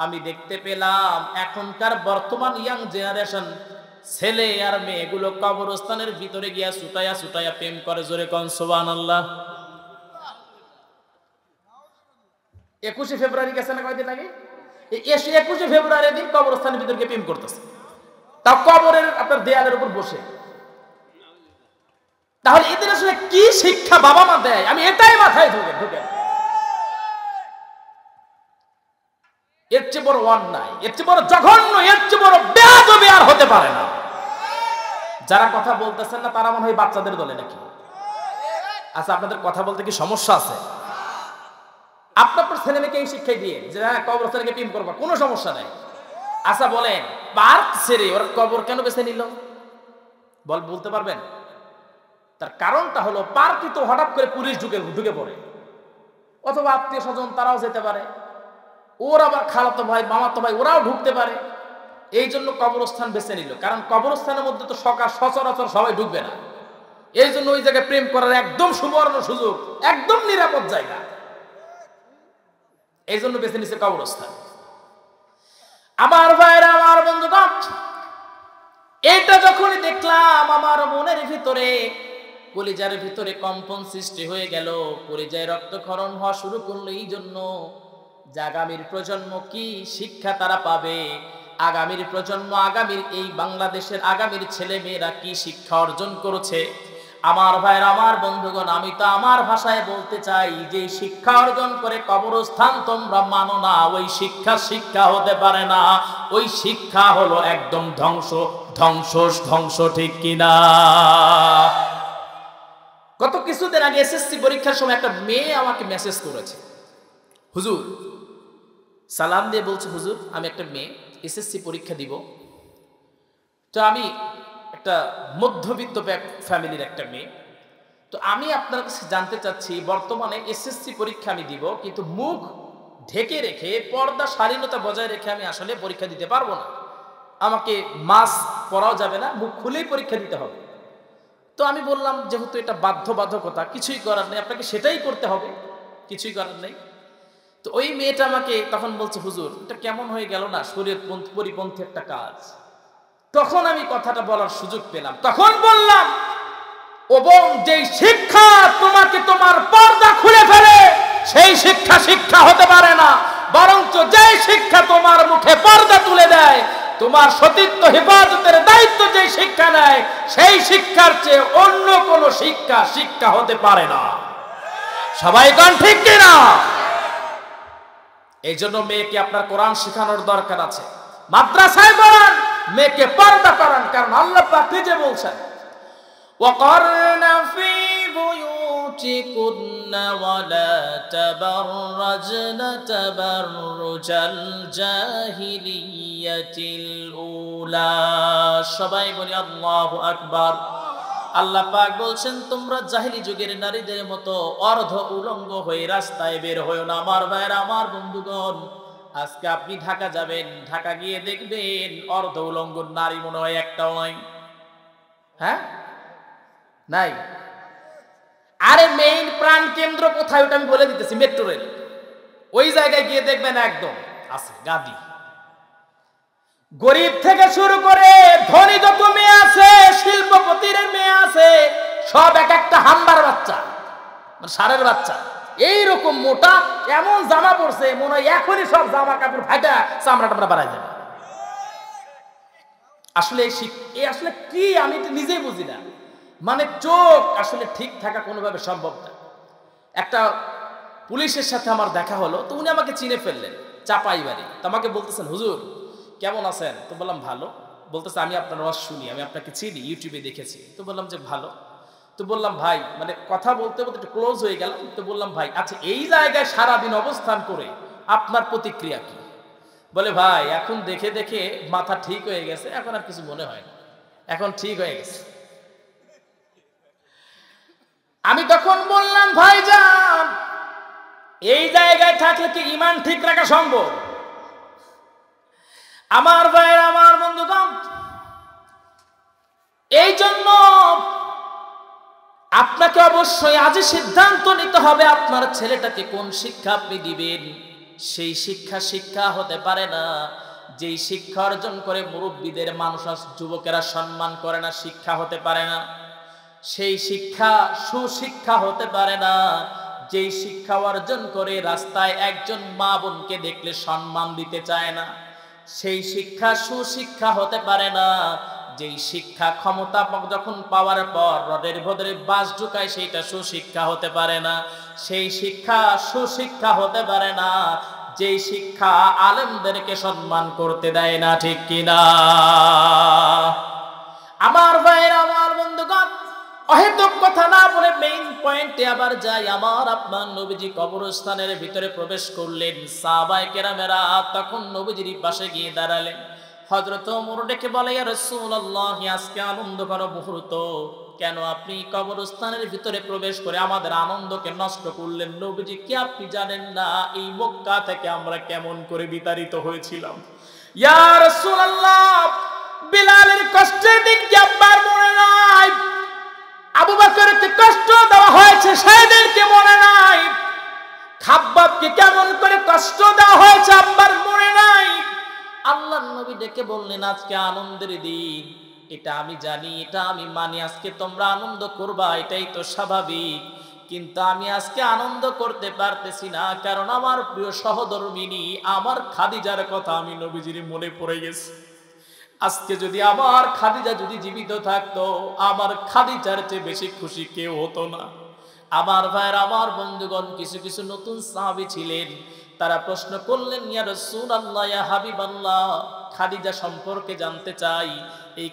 A: আমি দেখতে পেলাম এখনকার বর্তমান ইয়াং জেনারেশন ছেলে আর মেয়েগুলো কবরস্থানের ভিতরে গিয়া ছুটাইয়া প্রেম করে। জোরে কোন সুবহানাল্লাহ। 21 ফেব্রুয়ারি গেছে না কয়দিন আগে? এই 21 ফেব্রুয়ারি দিন কবরস্থানের ভিতরে গিয়ে প্রেম করতেছে, তাও কবরের আপনার দেয়ালের উপর বসে। তাহলে এদের আসলে কি শিক্ষা বাবা মা দেয়? আমি এটাই মাথায় ঢুকে এর চেয়ে বড় অন্যায়, এর চেয়ে বড় জঘন্য, এর চেয়ে বড় বেয়াদবি আর হতে পারে না। যারা কথা বলতেছেন না তারা মনে হয় বাচ্চাদের দলে নাকি? আচ্ছা, আপনাদের কথা বলতে কি সমস্যা আছে? আপনার ছেলে মেয়েকে এই শিক্ষাই দিয়ে যে কবরস্থানে প্রেম করবা, কোনো সমস্যা নাই। আচ্ছা বলেন, পার্ক ছেড়ে ওরা কবর কেন বেছে নিল? বলতে পারবেন? তার কারণটা হলো, পার্কে তো হঠাৎ করে পুলিশ ঢুকে পড়ে, অথবা আত্মীয় স্বজন তারাও যেতে পারে, ওর আবার খালাতো ভাই মামাতো ভাই ওরাও ঢুকতে পারে। এই জন্য কবরস্থান বেছে নিল। কারণ কবরস্থানের মধ্যে তো সচরাচর সবাই ঢুকবে না। এই জন্য ওই জায়গায় প্রেম করার একদম সুবর্ণ সুযোগ, একদম নিরাপদ জায়গা। এই জন্য বেছে নিছে কবরস্থান। আমার ভাইরা, আমার বন্ধুগণ, এটা যখনই দেখলাম আমার মনের ভিতরে, কলিজার ভিতরে কম্পন সৃষ্টি হয়ে গেল, কলিজায় রক্তক্ষরণ হওয়া শুরু করলো। এই জন্য যে আগামীর প্রজন্ম কি শিক্ষা তারা পাবে, আগামীর প্রজন্ম, আগামীর এই বাংলাদেশের আগামীর ছেলে মেয়েরা কি শিক্ষা অর্জন করেছে। আমার ভাইয়ের, আমার বন্ধুগণ, আমি তো আমার ভাষায় বলতে চাই, যে শিক্ষা অর্জন করে কবরস্থান তোমরা মানো না, ওই শিক্ষা শিক্ষা হতে পারে না। ওই শিক্ষা হলো একদম ধ্বংস ধ্বংস ধ্বংস, ঠিক কিনা? গত কিছুদিন আগে এসএসসি পরীক্ষার সময় একটা মেয়ে আমাকে মেসেজ করেছে, হুজুর, সালাম দিয়ে বলছে, হুজুর আমি একটা মেয়ে, এসএসসি পরীক্ষা দিব, তো আমি একটা মধ্যবিত্ত ফ্যামিলির একটা মেয়ে, তো আমি আপনার কাছে জানতে চাচ্ছি, বর্তমানে এসএসসি পরীক্ষা আমি দিব, কিন্তু মুখ ঢেকে রেখে, পর্দা শালীনতা বজায় রেখে আমি আসলে পরীক্ষা দিতে পারবো না। আমাকে মাস্ক পরাও যাবে না, মুখ খুলেই পরীক্ষা দিতে হবে। তো আমি বললাম, যেহেতু এটা বাধ্যবাধকতা, কিছুই করার নেই, আপনাকে সেটাই করতে হবে, কিছুই করার নেই। তো ওই মেয়েটা আমাকে তখন বলছে, হুজুর এটা কেমন হয়ে গেল না, শরীয়ত পরিপন্থী একটা কাজ। তখন আমি কথাটা বলার সুযোগ পেলাম, তখন বললাম, ও বোন, যেই শিক্ষা তোমাকে তোমার পর্দা খুলে ফেলে, সেই শিক্ষা শিক্ষা হতে পারে না, বরঞ্চ যেই শিক্ষা তোমার মুখে পর্দা তুলে দেয়, তোমার সতীত্ব হেফাজতের দায়িত্ব যে শিক্ষা নেয়, সেই শিক্ষার চেয়ে অন্য কোন শিক্ষা শিক্ষা হতে পারে না। সবাই কোন ঠিক কিনা? এই জন্য মেয়েকে আপনার কোরআন শেখানোর দরকার আছে, মাদ্রাসায় পড়ান, মেয়েকে পর্দা করান, কারণ আল্লাহ পাক নিজে বলছেন, وقرن في بيوتكن ولا تبرجن تبرج الجاهلية الأولى। সবাই বলি আল্লাহু আকবার। আল্লাহ পাক বলছেন, তোমরা জাহেলি যুগের নারীদের মতো অর্ধ উলঙ্গ হয়ে রাস্তায় বের হয়েও না। আমার ভাইয়েরা, আমার বন্ধুগণ, আজকে আপনি ঢাকা যাবেন, ঢাকা গিয়ে দেখবেন অর্ধ উলঙ্গ নারী মনে হয় একটাও নাই। হ্যাঁ, নাই। আরে মেইন প্রাণ কেন্দ্র কোথায় ওটা আমি বলে দিতেছি, মেট্রো রেল, ওই জায়গায় গিয়ে দেখবেন একদম আছে গাদি। গরিব থেকে শুরু করে ধনী যত মেয়ে আছে, শিল্পপতির মেয়ে আছে, সব এক একটা হাম্বার বাচ্চা, মানে ষাঁড়ের বাচ্চা, এইরকম মোটা, এমন জামা পড়ছে মনে হয় এখনই সব জামা কাপড় ফাটা চামড়া টামড়া বাড়াই যাবে। আসলে এই আসলে কি, আমি তো নিজেই বুঝি না। মানে চোখ আসলে ঠিক থাকা কোনোভাবে সম্ভব না। একটা পুলিশের সাথে আমার দেখা হলো, তো উনি আমাকে চিনে ফেললেন, চাপাই বাড়ি। তো আমাকে বলতেছেন, হুজুর কেমন আছেন? তো বললাম ভালো। বলতেছে, আমি আপনার ওয়াজ শুনি, আমি আপনাকে চিনি, ইউটিউবে দেখেছি। তো বললাম যে ভালো। তো বললাম, ভাই, মানে কথা বলতে বলতে একটু ক্লোজ হয়ে গেলাম। তো বললাম, ভাই আচ্ছা, এই জায়গায় সারাদিন অবস্থান করে আপনার প্রতিক্রিয়া কি? বলে, ভাই এখন দেখে দেখে মাথা ঠিক হয়ে গেছে, এখন আর কিছু মনে হয় না, এখন ঠিক হয়ে গেছে। আমি তখন বললাম, ভাইজান, এই জায়গায় থাকলে কি ঈমান ঠিক রাখা সম্ভব? আমার ভাইয়ের, আমার বন্ধুগণ, এই জন্য আপনাকে অবশ্যই আজই সিদ্ধান্ত নিতে হবে, আপনার ছেলেটাকে কোন শিক্ষা আপনি দিবেন। সেই শিক্ষা শিক্ষা হতে পারে না। যেই শিক্ষা অর্জন করে মুরব্বীদের মানুষ, যুবকেরা সম্মান করে না, শিক্ষা হতে পারে না। সেই শিক্ষা সুশিক্ষা হতে পারে না। যেই শিক্ষা অর্জন করে রাস্তায় একজন মা বোনকে দেখলে সম্মান দিতে চায় না, সেই শিক্ষা সুশিক্ষা হতে পারে না। যেই শিক্ষা ক্ষমতা যখন পাওয়ার পর রডের ভেতরে বাস ঢুকায়, সেইটা সুশিক্ষা হতে পারে না। সেই শিক্ষা সুশিক্ষা হতে পারে না। যেই শিক্ষা আলেমদেরকে সম্মান করতে দেয় না, ঠিক কিনা? আমার ভাইয়ের, আমার বন্ধুগণ, অহেতুক কথা না বলে মেইন পয়েন্টে আবার যাই। আমার আপনার নবীজি কবরস্থানের ভিতরে প্রবেশ করলেন, সাহাবায়ে কেরামেরা তখন নবীজির পাশে গিয়ে দাঁড়ালেন। হযরত ওমর ডেকে বলে, ইয়া রাসূলুল্লাহ, আজকে আনন্দকর মুহূর্ত, কেন আপনি কবরস্থানের ভিতরে প্রবেশ করে আমাদের আনন্দকে নষ্ট করলেন? নবীজি, কি আপনি জানেন না এই মক্কা থেকে আমরা কেমন করে বিতাড়িত হয়েছিলাম? ইয়া রাসূলুল্লাহ, বিলালের কষ্টের দিন কি আপনার মনে নাই? আবু বকরকে কষ্ট দেওয়া হয়েছে সেদিনকে মনে নাই? খাব্বাবকে কেমন করে কষ্ট দেওয়া হয়েছে আপনার মনে নাই? আল্লাহর নবী ডেকে বললেন, আজকে আনন্দের দিন, এটা আমি জানি, এটা আমি মানি। আজকে তোমরা আনন্দ করবা, এটাই তো স্বাভাবিক। কিন্তু আমি আজকে আনন্দ করতে পারতেছি না, কারণ আমার প্রিয় সহধর্মিনী আমার খাদিজার কথা আমি নবীজির মনে পড়ে গেছে। আজকে যদি আমার খাদিজা যদি জীবিত থাকতো, আমার খাদিজার চেয়ে বেশি খুশি কেউ হতো না। আমার ভাইয়ের, আমার বন্ধুগণ, কিছু কিছু নতুন সাহাবী ছিলেন, তারা প্রশ্ন করলেন, ইয়া রাসূলুল্লাহ, ইয়া হাবিবাল্লাহ, খাদিজা সম্পর্কে জানতে চাই। এই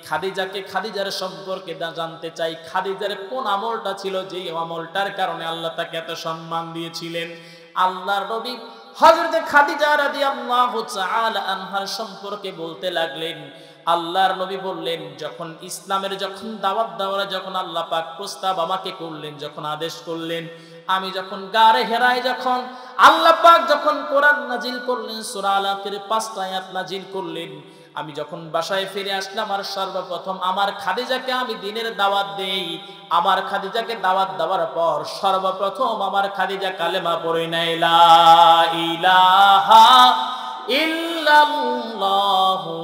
A: খাদিজার সম্পর্কে জানতে চাই, খাদিজার কোন আমলটা ছিল যেই আমলটার কারণে আল্লাহ তাকে এত সম্মান দিয়েছিলেন। আল্লাহর নবী হযরত খাদিজা রাদিয়াল্লাহু তাআলা আনহার সম্পর্কে বলতে লাগলেন। আল্লাহর নবী বললেন, যখন ইসলামের যখন দাওয়াত দেওয়ার যখন আল্লাহ পাক প্রস্তাব আমাকে করলেন, যখন আদেশ করলেন, আমি যখন গারে হেরায় যখন আল্লাহ পাক যখন কোরআন নাজিল করলেন, সূরা আলাকের 5টা আয়াত নাজিল করলেন, আমি যখন বাসায় ফিরে আসলাম আর সর্বপ্রথম আমার খাদিজাকে আমি দ্বীনের দাওয়াত দেই। আমার খাদিজাকে দাওয়াত দেওয়ার পর সর্বপ্রথম আমার খাদিজা কালেমা পড়ে নেয়, লা ইলাহা ইল্লাল্লাহু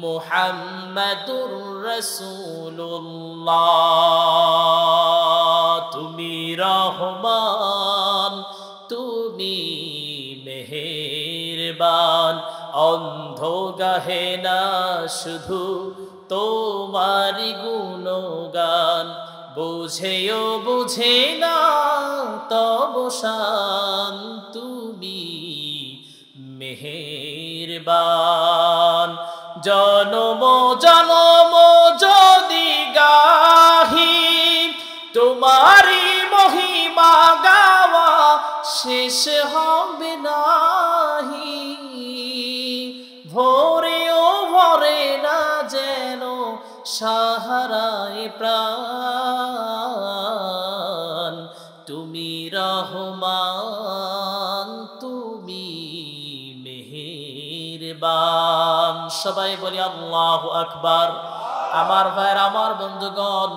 A: মুহাম্মাদুর রাসূলুল্লাহ। তুমি রহমান, তুমি মেহেরবান, অন্ধ গাহে না শুধু তোমারি গুণগান, বুঝেও বুঝে না তব শান, তুমি মেহেরবান। জনম জনম যদি গাহি তোমারি মহিমা, গাওয়া শেষ হবে নাহি, ভোরেও ভরে না যেন সাহারায় প্রাণ, তুমি রহমান, তুমি মেহেরবান। সবাই বলি আল্লাহু আকবার। আমার ভাইয়ের, আমার বন্ধুগণ,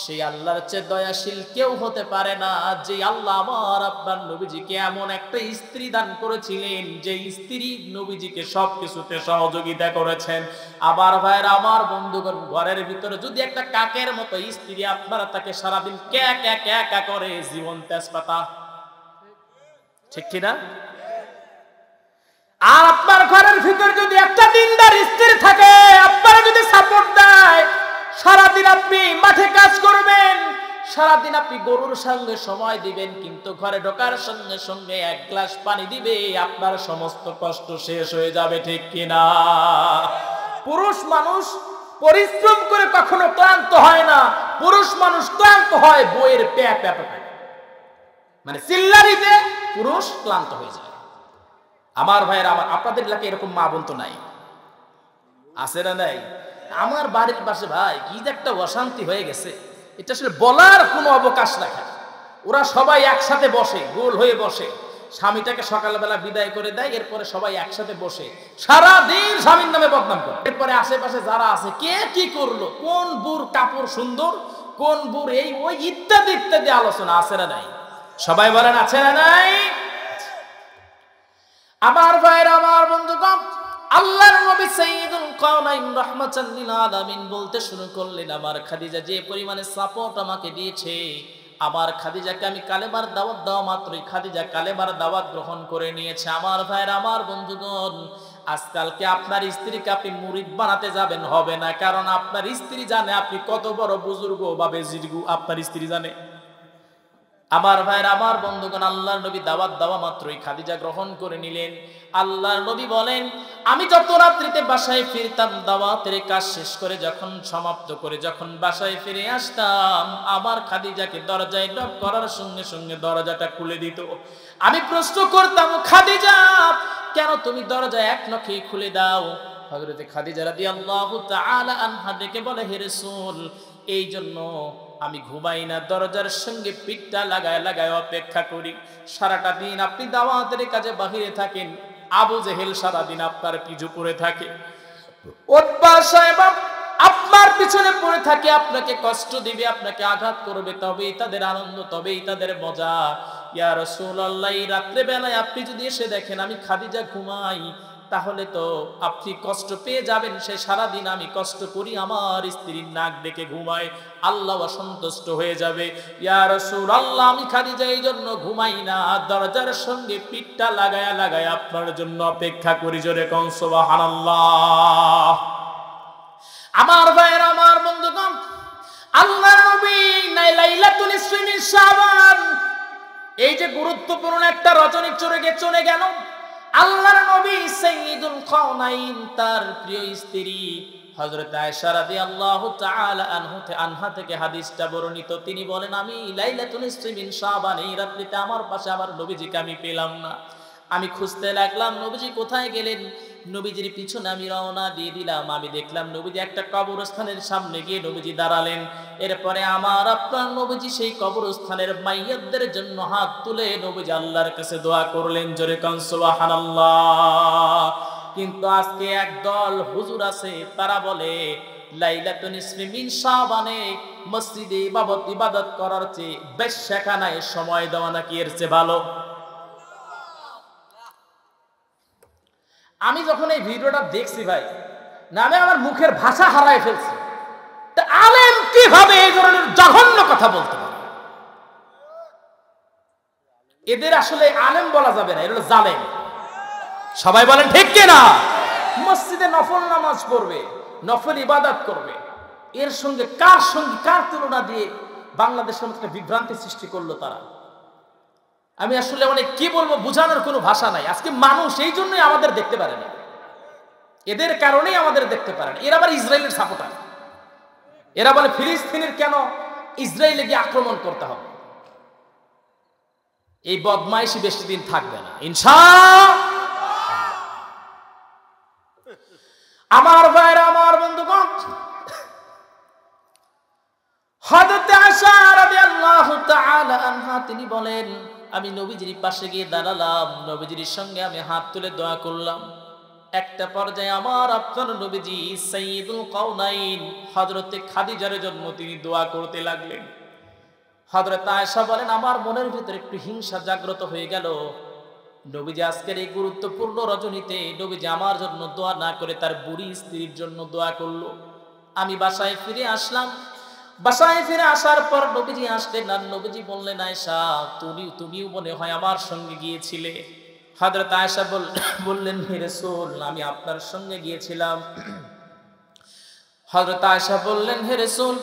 A: সেই আল্লাহর চেয়ে দয়াশীল কেউ হতে পারে না, যে আল্লাহ আমার আপনার নবীজিকে এমন একটা স্ত্রী দান করেছিলেন, যে স্ত্রী নবীজিকে সবকিছুতে সহযোগিতা করেছেন। আমার ভাইয়ের, আমার বন্ধুগণ, ঘরের ভিতরে যদি একটা কাকের মতো স্ত্রী আপনারা তাকে সারাদিন ক্যা ক্যা ক্যা ক্যা করে, জীবন তেজপাতা, ঠিক কিনা? আর আপনার ঘরের ভিতরে যদি একটা দিনদার স্ত্রী থাকে, আপনারা যদি সাপোর্ট দেয়, সারাদিন আপনি মাঠে কাজ করবেন, সারাদিন আপনি গরুর সঙ্গে সময় দিবেন, কিন্তু ঘরে ঢোকার সঙ্গে সঙ্গে এক গ্লাস পানি দিবে, আপনার সমস্ত কষ্ট শেষ হয়ে যাবে, ঠিক কিনা? পুরুষ মানুষ পরিশ্রম করে কখনো ক্লান্ত হয় না, পুরুষ মানুষ ক্লান্ত হয় বইয়ের প্যা প্যা প্যা, মানে চিল্লারিতে পুরুষ ক্লান্ত হয়ে যায়। আমার ভাইয়ের, আমার আপনাদের এলাকায় এরকম মা বোন তো নাই, আছে না নাই? আমার বাড়ির পাশে ভাই কি যে একটা অশান্তি হয়ে গেছে, এটা আসলে বলার কোনো অবকাশ রাখে। ওরা সবাই একসাথে বসে, গোল হয়ে বসে, স্বামীটাকে সকালবেলা বিদায় করে দেয়, এরপরে সবাই একসাথে বসে সারাদিন স্বামীর নামে বদনাম করে। এরপরে আশেপাশে যারা আছে, কে কি করলো, কোন বুর কাপড় সুন্দর, কোন বুর এই ওই ইত্যাদি ইত্যাদি আলোচনা, আছে না নাই? সবাই বলেন আছে না নাই? আমার ভাইয়ের, আমার বন্ধুগণ, আল্লাহর নবী সাইয়্যিদুল কাওনাইন রাহমাতাল লিল আলামিন বলতে শুরু করলেন, আমার খাদিজা যে পরিমাণে সাপোর্ট আমাকে দিয়েছে, আমার খাদিজাকে আমি কালেমার দাওয়াত দেওয়া মাত্রই খাদিজা কালেমার দাওয়াত গ্রহণ করে নিয়েছে। আমার ভাইয়ের, আমার বন্ধুগণ, আজকালকে আপনার স্ত্রীকে আপনি মুরিদ বানাতে যাবেন, হবে না, কারণ আপনার স্ত্রী জানে আপনি কত বড় বুজুর্গ বা বেজিরগু, আপনার স্ত্রী জানে। আমার ভাইয়ের, আমার বন্ধুগণ, আল্লাহর নবী দাওয়াত দেওয়া মাত্রই খাদিজা গ্রহণ করে নিলেন। আল্লাহর নবী বলেন, আমি যত রাত্রিতে বাসায় ফিরতাম, দাওয়াতের কাজ শেষ করে যখন সমাপ্ত করে যখন বাসায় ফিরে আসতাম, আমার খাদিজাকে দরজায় নক করার সঙ্গে সঙ্গে দরজাটা খুলে দিত। আমি প্রশ্ন করতাম, খাদিজা কেন তুমি দরজা এক নখেই খুলে দাও? হযরত খাদিজা রাদিয়াল্লাহু তাআলা আনহা ডেকে বলে, হে রাসূল, এই জন্য আমি ঘুমাই না, দরজার সঙ্গে পিঠটা লাগায় লাগায় অপেক্ষা করি। সারাটা দিন আপনি দাওয়াতের কাজে বাহিরে থাকেন, আবু জেহেল সারাদিন আপনার পিছু পড়ে থাকে, উতবা সাহেবা আপনার পিছনে পড়ে থাকে, আপনাকে কষ্ট দিবে, আপনাকে আঘাত করবে, তবেই তাদের আনন্দ, তবেই তাদের মজা। ইয়া রাসূলুল্লাহ, রাত্রে বেলায় আপনি যদি এসে দেখেন আমি খাদিজা ঘুমাই, তাহলে তো আপনি কষ্ট পেয়ে যাবেন। সে সারাদিন আমি কষ্ট করি, আমার স্ত্রীর নাক ডেকে ঘুমায়, আল্লাহ অসন্তুষ্ট হয়ে যাবে। ইয়া রাসূলুল্লাহ, আমি খাদিজা এই জন্য ঘুমাই না, দরজার সঙ্গে পিঠটা লাগায়া লাগায়া আপনার জন্য অপেক্ষা করি। জোরে কোন সুবহানাল্লাহ। আমার ভাইয়েরা, আমার বন্ধুগণ, আল্লাহর নবী লাইলাতুল ইসরি মিন শাবান, এই যে গুরুত্বপূর্ণ একটা রজনী চলে গেল, আল্লাহর নবী সাইয়্যিদুল কাওনাইন, তার প্রিয় স্ত্রী হযরত আয়েশা রাদিয়াল্লাহু তাআলা আনহা থেকে হাদিসটা বর্ণিত। তিনি বলেন, আমি লাইলাতুল ইসরি মিন শাবান, এই রাত্রিতে আমার পাশে আমার নবীজিকে আমি পেলাম না। আমি খুঁজতে লাগলাম নবীজি কোথায় গেলেন। নবীজির পিছনে আমি রওনা দিয়ে দিলাম। আমি দেখলাম নবীজি একটা কবরস্থানের সামনে গিয়ে নবীজি দাঁড়ালেন। এরপরে আমার আপনার নবীজি সেই কবরস্থানের মাইয়াতদের জন্য হাত তুলে নবীজি আল্লাহর কাছে দোয়া করলেন। জোরে কান সুবহানাল্লাহ। কিন্তু আজকে একদল হুজুর আছে, তারা বলে লাইলাতুল ইসরি মিন শাবানে মসজিদে ইবাদত করার চেয়ে বেশ্যাখানায় সময় দেওয়া নাকি এর চেয়ে ভালো। আমি যখন এই ভিডিওটা দেখছি ভাই, না আমি আমার মুখের ভাষা হারায় ফেলছি। তা আলেম কিভাবে এই ধরনের জঘন্য কথা বলতে পারে? এদের আসলে আলেম বলা যাবে না, এরা জালেম। সবাই বলেন ঠিক কিনা? মসজিদে নফল নামাজ পড়বে, নফল ইবাদত করবে, এর সঙ্গে কার তুলনা দিয়ে বাংলাদেশের মধ্যে বিভ্রান্তি সৃষ্টি করলো তারা। আমি আসলে অনেক কি বলবো, বোঝানোর কোনো ভাষা নাই। আজকে মানুষ এই জন্যই আমাদের দেখতে পারে না, এদের কারণেই আমাদের দেখতে পারে না। এরা আবার ইসরায়েলের সাপোর্টার। এরা বলে ফিলিস্তিনের কেন ইসরায়েলে গিয়ে আক্রমণ করতে হবে। এই বদমাইশি বেশি দিন থাকবে না ইনশাআল্লাহ। আমার ভাইরা, আমার বন্ধুগণ, হযরত আয়েশা রাদিয়াল্লাহু তাআলা আনহা তিনি বলেন, আমি নবীজির পাশে গিয়ে দাঁড়ালাম, নবীজির সঙ্গে আমি হাত তুলে দোয়া করলাম। একটা পর্যায়ে আমার আপনার নবীজি সাইয়্যিদুল কাওনাইন হযরতে খাদিজার জন্য তিনি দোয়া করতে লাগলেন। হযরত আয়েশা বলেন, আমার মনের ভিতরে একটু হিংসা জাগ্রত হয়ে গেল। নবীজি আজকের এই গুরুত্বপূর্ণ রজনীতে নবীজি আমার জন্য দোয়া না করে তার বুড়ি স্ত্রীর জন্য দোয়া করলো। আমি বাসায় ফিরে আসলাম। বাসায় ফিরে আসার পর নবীজি আসলেন, আর নবীজি বললেন, আয়েশা তুমিও মনে হয় আমার সঙ্গে গিয়েছিলে। হযরত আয়েশা বললেন, হে রাসূল, আমি আপনার সঙ্গে গিয়েছিলাম। হযরত আয়েশা বললেন, হে রাসূল,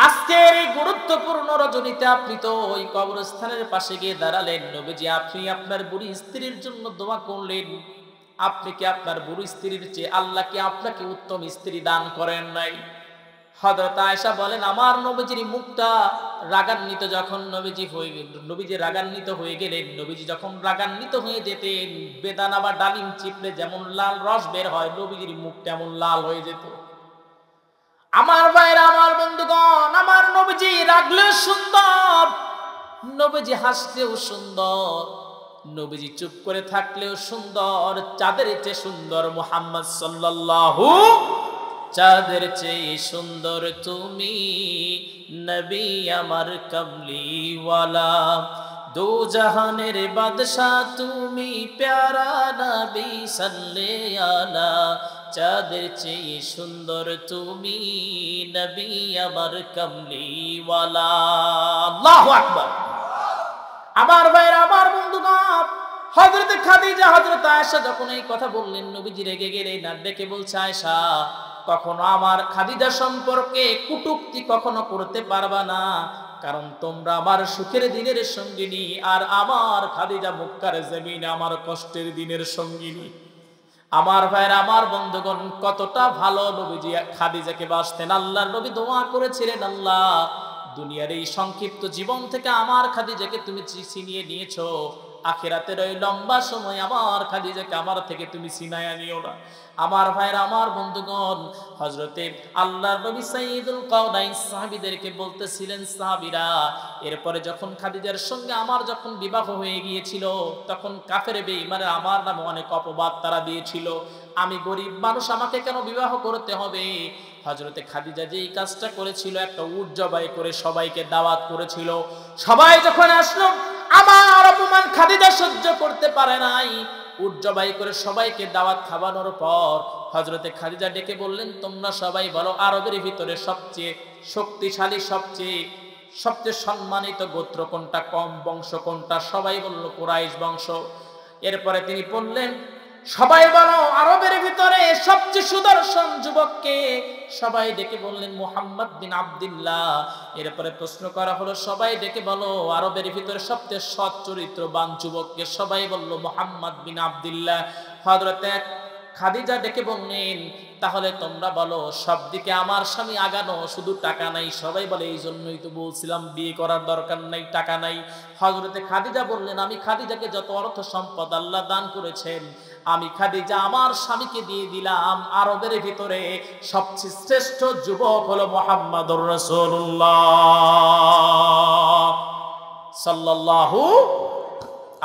A: আজকের এই গুরুত্বপূর্ণ রজনীতে আপনি তো ওই কবরস্থানের পাশে গিয়ে দাঁড়ালেন। নবীজি আপনি আপনার বুড়ি স্ত্রীর জন্য দোয়া করলেন। আপনি কি আপনার বুড়ি স্ত্রীর চেয়ে আল্লাহ কি আপনাকে উত্তম স্ত্রী দান করেন নাই? হযরত আয়েশা বলেন, আমার নবীজির মুখটা রাগান্বিত যখন নবীজি রাগান্বিত হয়ে গেলেন, নবীজি যখন রাগান্বিত হয়ে যেতেন, বেদানা বা ডালিম চিপলে যেমন লাল রস বের হয়, নবীজির মুখটা এমন লাল হয়ে যেত। আমার ভাইরা, আমার বন্ধুগণ, আমার নবীজি রাগলেও সুন্দর, নবীজি হাসলেও সুন্দর, নবীজি চুপ করে থাকলেও সুন্দর। চাঁদের চেয়ে সুন্দর মুহাম্মদ সাল্লাল্লাহু, চাঁদের চেয়ে সুন্দর তুমি নবী আমার কামলিওয়ালা, দো জাহানের বাদশাহ তুমি প্যারা নবী সাল্লাল্লাহু আলা, চাঁদের চেয়ে সুন্দর তুমি নবী আমার কামলিওয়ালা। আল্লাহু আকবার। আমার ভাইরা, আমার বন্ধুগণ, হযরত খাদিজা, হযরত আয়েশা যখন এই কথা বললেন, নবীজি রেগে গেলেন আর ডেকে বলছে, আয়েশা, কখনো আমার খাদিজা সম্পর্কে কটূক্তি কখনো করতে পারবা না, কারণ তোমরা আমার সুখের দিনের সঙ্গিনী, আর আমার খাদিজা মক্কার জমিনে আমার কষ্টের দিনের সঙ্গিনী। আমার ভাইরা, আমার বন্ধুগণ, কতটা ভালো নবীজি খাদিজাকে বাসতেন। আল্লাহর নবী দোয়া করেছিলেন, আল্লাহ, দুনিয়ার এই সংক্ষিপ্ত জীবন থেকে আমার খাদিজাকে তুমি ছিনিয়ে নিয়েছো, আখিরাতের ওই লম্বা সময় আমার খাদিজাকে আমার থেকে তুমি ছিনায়া নিও না। আমার ভাইরা, আমার বন্ধুগণ, হযরতে আল্লাহর নবী সাইয়্যিদুল কাওনাইন সাহাবীদেরকে বলতেছিলেন, সাহাবীরা, এরপরে যখন খাদিজার সঙ্গে আমার যখন বিবাহ হয়ে গিয়েছিল, তখন কাফের বেঈমানরা আমার নামে অনেক অপবাদ তারা দিয়েছিল। আমি গরিব মানুষ, আমাকে কেন বিবাহ করতে হবে? হযরতে খাদিজা যে এই কাজটা করেছিল, একটা উট জবাই করে সবাইকে দাওয়াত করেছিল। সবাই যখন আসলো, আমার অপমান খাদিজা সহ্য করতে পারে নাই। উট জবাই করে সবাইকে দাওয়াত খাওয়ানোর পর হযরতে খাদিজা ডেকে বললেন, তোমরা সবাই বলো আরবের ভিতরে সবচেয়ে শক্তিশালী, সবচেয়ে সম্মানিত গোত্র কোনটা, কম বংশ কোনটা? সবাই বলল কুরাইশ বংশ। এরপরে তিনি বললেন, সবাই বলো আরবের ভিতরে সবচেয়ে সুদর্শন যুবককে? সবাই ডেকে বললেন মুহাম্মদ বিন আব্দুল্লাহ। এরপরে প্রশ্ন করা হলো, সবাই ডেকে বলো আরবের ভিতরে সবচেয়ে সৎ চরিত্রবান যুবককে? সবাই বলল মুহাম্মদ বিন আব্দুল্লাহ। হযরতে খাদিজা ডেকে বললেন, তাহলে তোমরা বলো সব দিকে আমার স্বামী আগানো, শুধু টাকা নাই। সবাই বলে এই জন্যই তো বলছিলাম বিয়ে করার দরকার নাই, টাকা নাই। হযরতে খাদিজা বললেন, আমি খাদিজাকে যত অর্থ সম্পদ আল্লাহ দান করেছেন, আমি খাদিজা আমার স্বামীকে দিয়ে দিলাম। আরবের ভিতরে সবচেয়ে শ্রেষ্ঠ যুবক হলো মুহাম্মদুর রাসূলুল্লাহ সাল্লাল্লাহু।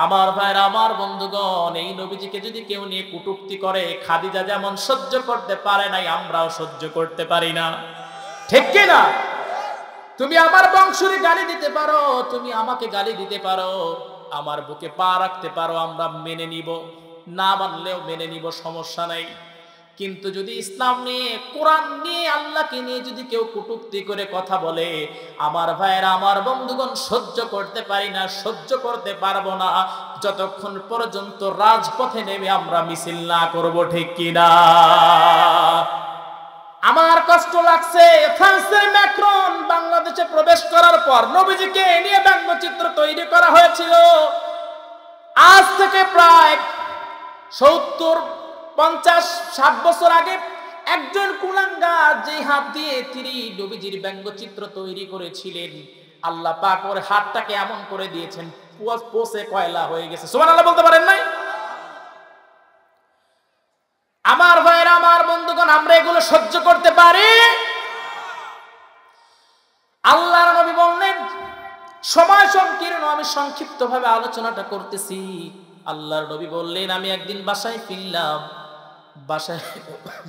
A: আমার ভাইরা, আমার বন্ধুগণ, এই নবীজিকে যদি কেউ নিয়ে কটূক্তি করে, খাদিজা যেমন সহ্য করতে পারে নাই, আমরাও সহ্য করতে পারি না, ঠিক কি না? তুমি আমার বংশরে গালি দিতে পারো, তুমি আমাকে গালি দিতে পারো, আমার বুকে পা রাখতে পারো, আমরা মেনে নিব, না মানলেও মেনে নিব, সমস্যা নাই। কিন্তু যদি ইসলাম নিয়ে, কোরআন নিয়ে, আল্লাহকে নিয়ে যদি কেউ কটূক্তি করে কথা বলে, আমার ভাইয়েরা, আমার বন্ধুগণ, সহ্য করতে পারি না, সহ্য করতে পারবো না, যতক্ষণ পর্যন্ত রাজপথে নেমে আমরা মিছিল না করব, ঠিক কিনা? আমার কষ্ট লাগছে, ফ্রান্সের ম্যাক্রন বাংলাদেশে প্রবেশ করার পর নবীজিকে নিয়ে ব্যঙ্গচিত্র তৈরি করা হয়েছিল। আজ থেকে প্রায় 70-50-60 বছর আগে একজন কুলাঙ্গার যে হাত দিয়ে তিনি নবীজির ব্যঙ্গচিত্র তৈরি করেছিলেন, আল্লাহ পাক ওর হাতটাকে এমন করে দিয়েছেন, পোষে কয়লা হয়ে গেছে। সুবহানাল্লাহ বলতে পারেন নাই? আমার ভাইরা, আমার বন্ধুগণ, আমরা এগুলো সহ্য করতে পারি? আল্লাহর নবী বললেন, সময় সংকীর্ণ, আমি সংক্ষিপ্ত ভাবে আলোচনাটা করতেছি। আল্লাহর নবী বললেন, আমি একদিন বাসায় ফিরলাম,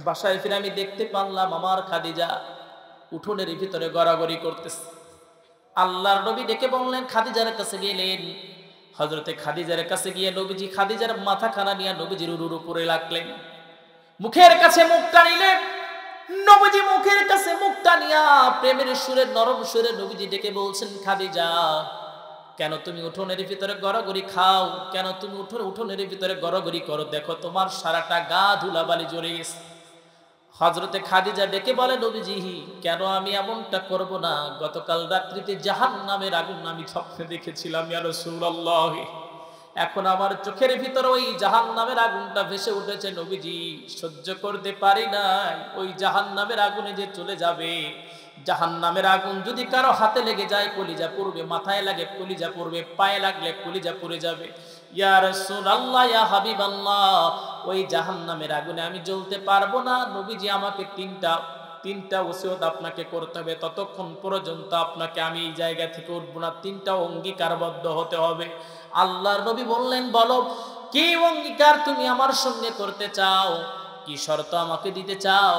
A: বাসায় ফিরে আমি দেখতে পারলাম আমার খাদিজা উঠোনের ভিতরে গড়াগড়ি করতেছে। আল্লাহর নবী ডেকে বললেন, খাদিজার কাছে গেলেন। হযরতে খাদিজার কাছে গিয়ে নবীজি খাদিজার মাথাখানা নিয়ে নবীজির উরুর উপরে লাগলেন, মুখের কাছে মুখটা নিলেন। নবীজি মুখের কাছে মুখটা নিয়া প্রেমের সুরে, নরম সুরে নবীজি ডেকে বলছেন, খাদিজা, কেন তুমি উঠোনের ভিতরে গড়াগড়ি খাও? কেন তুমি উঠোনের ভিতরে গড়াগড়ি করো? দেখো তোমার সারাটা গা ধুলাবালি জড়ে গেছে। হযরতে খাদিজা ডেকে বলে, নবীজি, কেন আমি এমনটা করব না? গতকাল রাত্রিতে জাহান্নামের আগুন আমি স্বপ্নে দেখেছিলাম ইয়া রাসূলুল্লাহ। এখন আমার চোখের ভিতরে ওই জাহান্নামের আগুনটা ভেসে উঠেছে নবীজি, সহ্য করতে পারি না। ওই জাহান্নামের আগুনে যে চলে যাবে, জাহান্নামের আগুন যদি কারো হাতে লেগে যায় কলিজা পড়বে, মাথায় লাগে কলিজা পড়বে, পায়ে লাগলে কলিজা পড়ে যাবে। ইয়া রাসূলুল্লাহ, ইয়া হাবিবাল্লাহ, ওই জাহান্নামের আগুনে আমি জ্বলতে পারবো না। নবীজি, আমাকে তিনটা ওসিয়ত আপনাকে করতে হবে, ততক্ষণ পর্যন্ত আপনাকে আমি এই জায়গা থেকে উঠবো না। 3টা অঙ্গীকারবদ্ধ হতে হবে। আল্লাহর নবী বললেন, বলো কি অঙ্গীকার তুমি আমার সঙ্গে করতে চাও, কি শর্ত আমাকে দিতে চাও?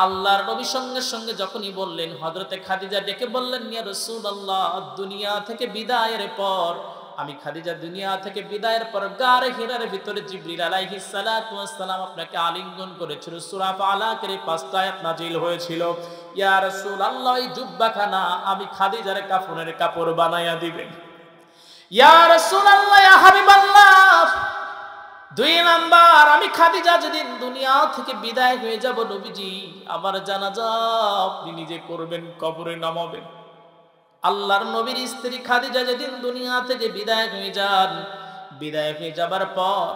A: আল্লাহর নবী সঙ্গে সঙ্গে যখনই বললেন, হযরতে খাদিজা ডেকে বললেন, ইয়া রাসূলুল্লাহ, দুনিয়া থেকে বিদায়ের পর, আমি খাদিজা দুনিয়া থেকে বিদায়ের পর গারে হিরার ভিতরে জিবরিল আলাইহিস সালাতু ওয়াস সালাম আপনাকে আলিঙ্গন করেছিল, সূরা ফালাকের 5টা আয়াত নাজিল হয়েছিল। ইয়া রাসূলুল্লাহ, এই জুব্বাখানা আমি খাদিজার কাফনের কাপড় বানায়া দিবেন। ইয়া রাসূলুল্লাহ, ইয়া হাবিবাল্লাহ, 2 নাম্বার, আমি খাদিজা যেদিন দুনিয়া থেকে বিদায় হয়ে যাব, নবীজি, আমার জানাজা আপনি নিজে করবেন, কবরে নামাবেন। আল্লাহর নবীর স্ত্রী খাদিজা যেদিন দুনিয়া থেকে বিদায় হয়ে যান, বিদায় হয়ে যাবার পর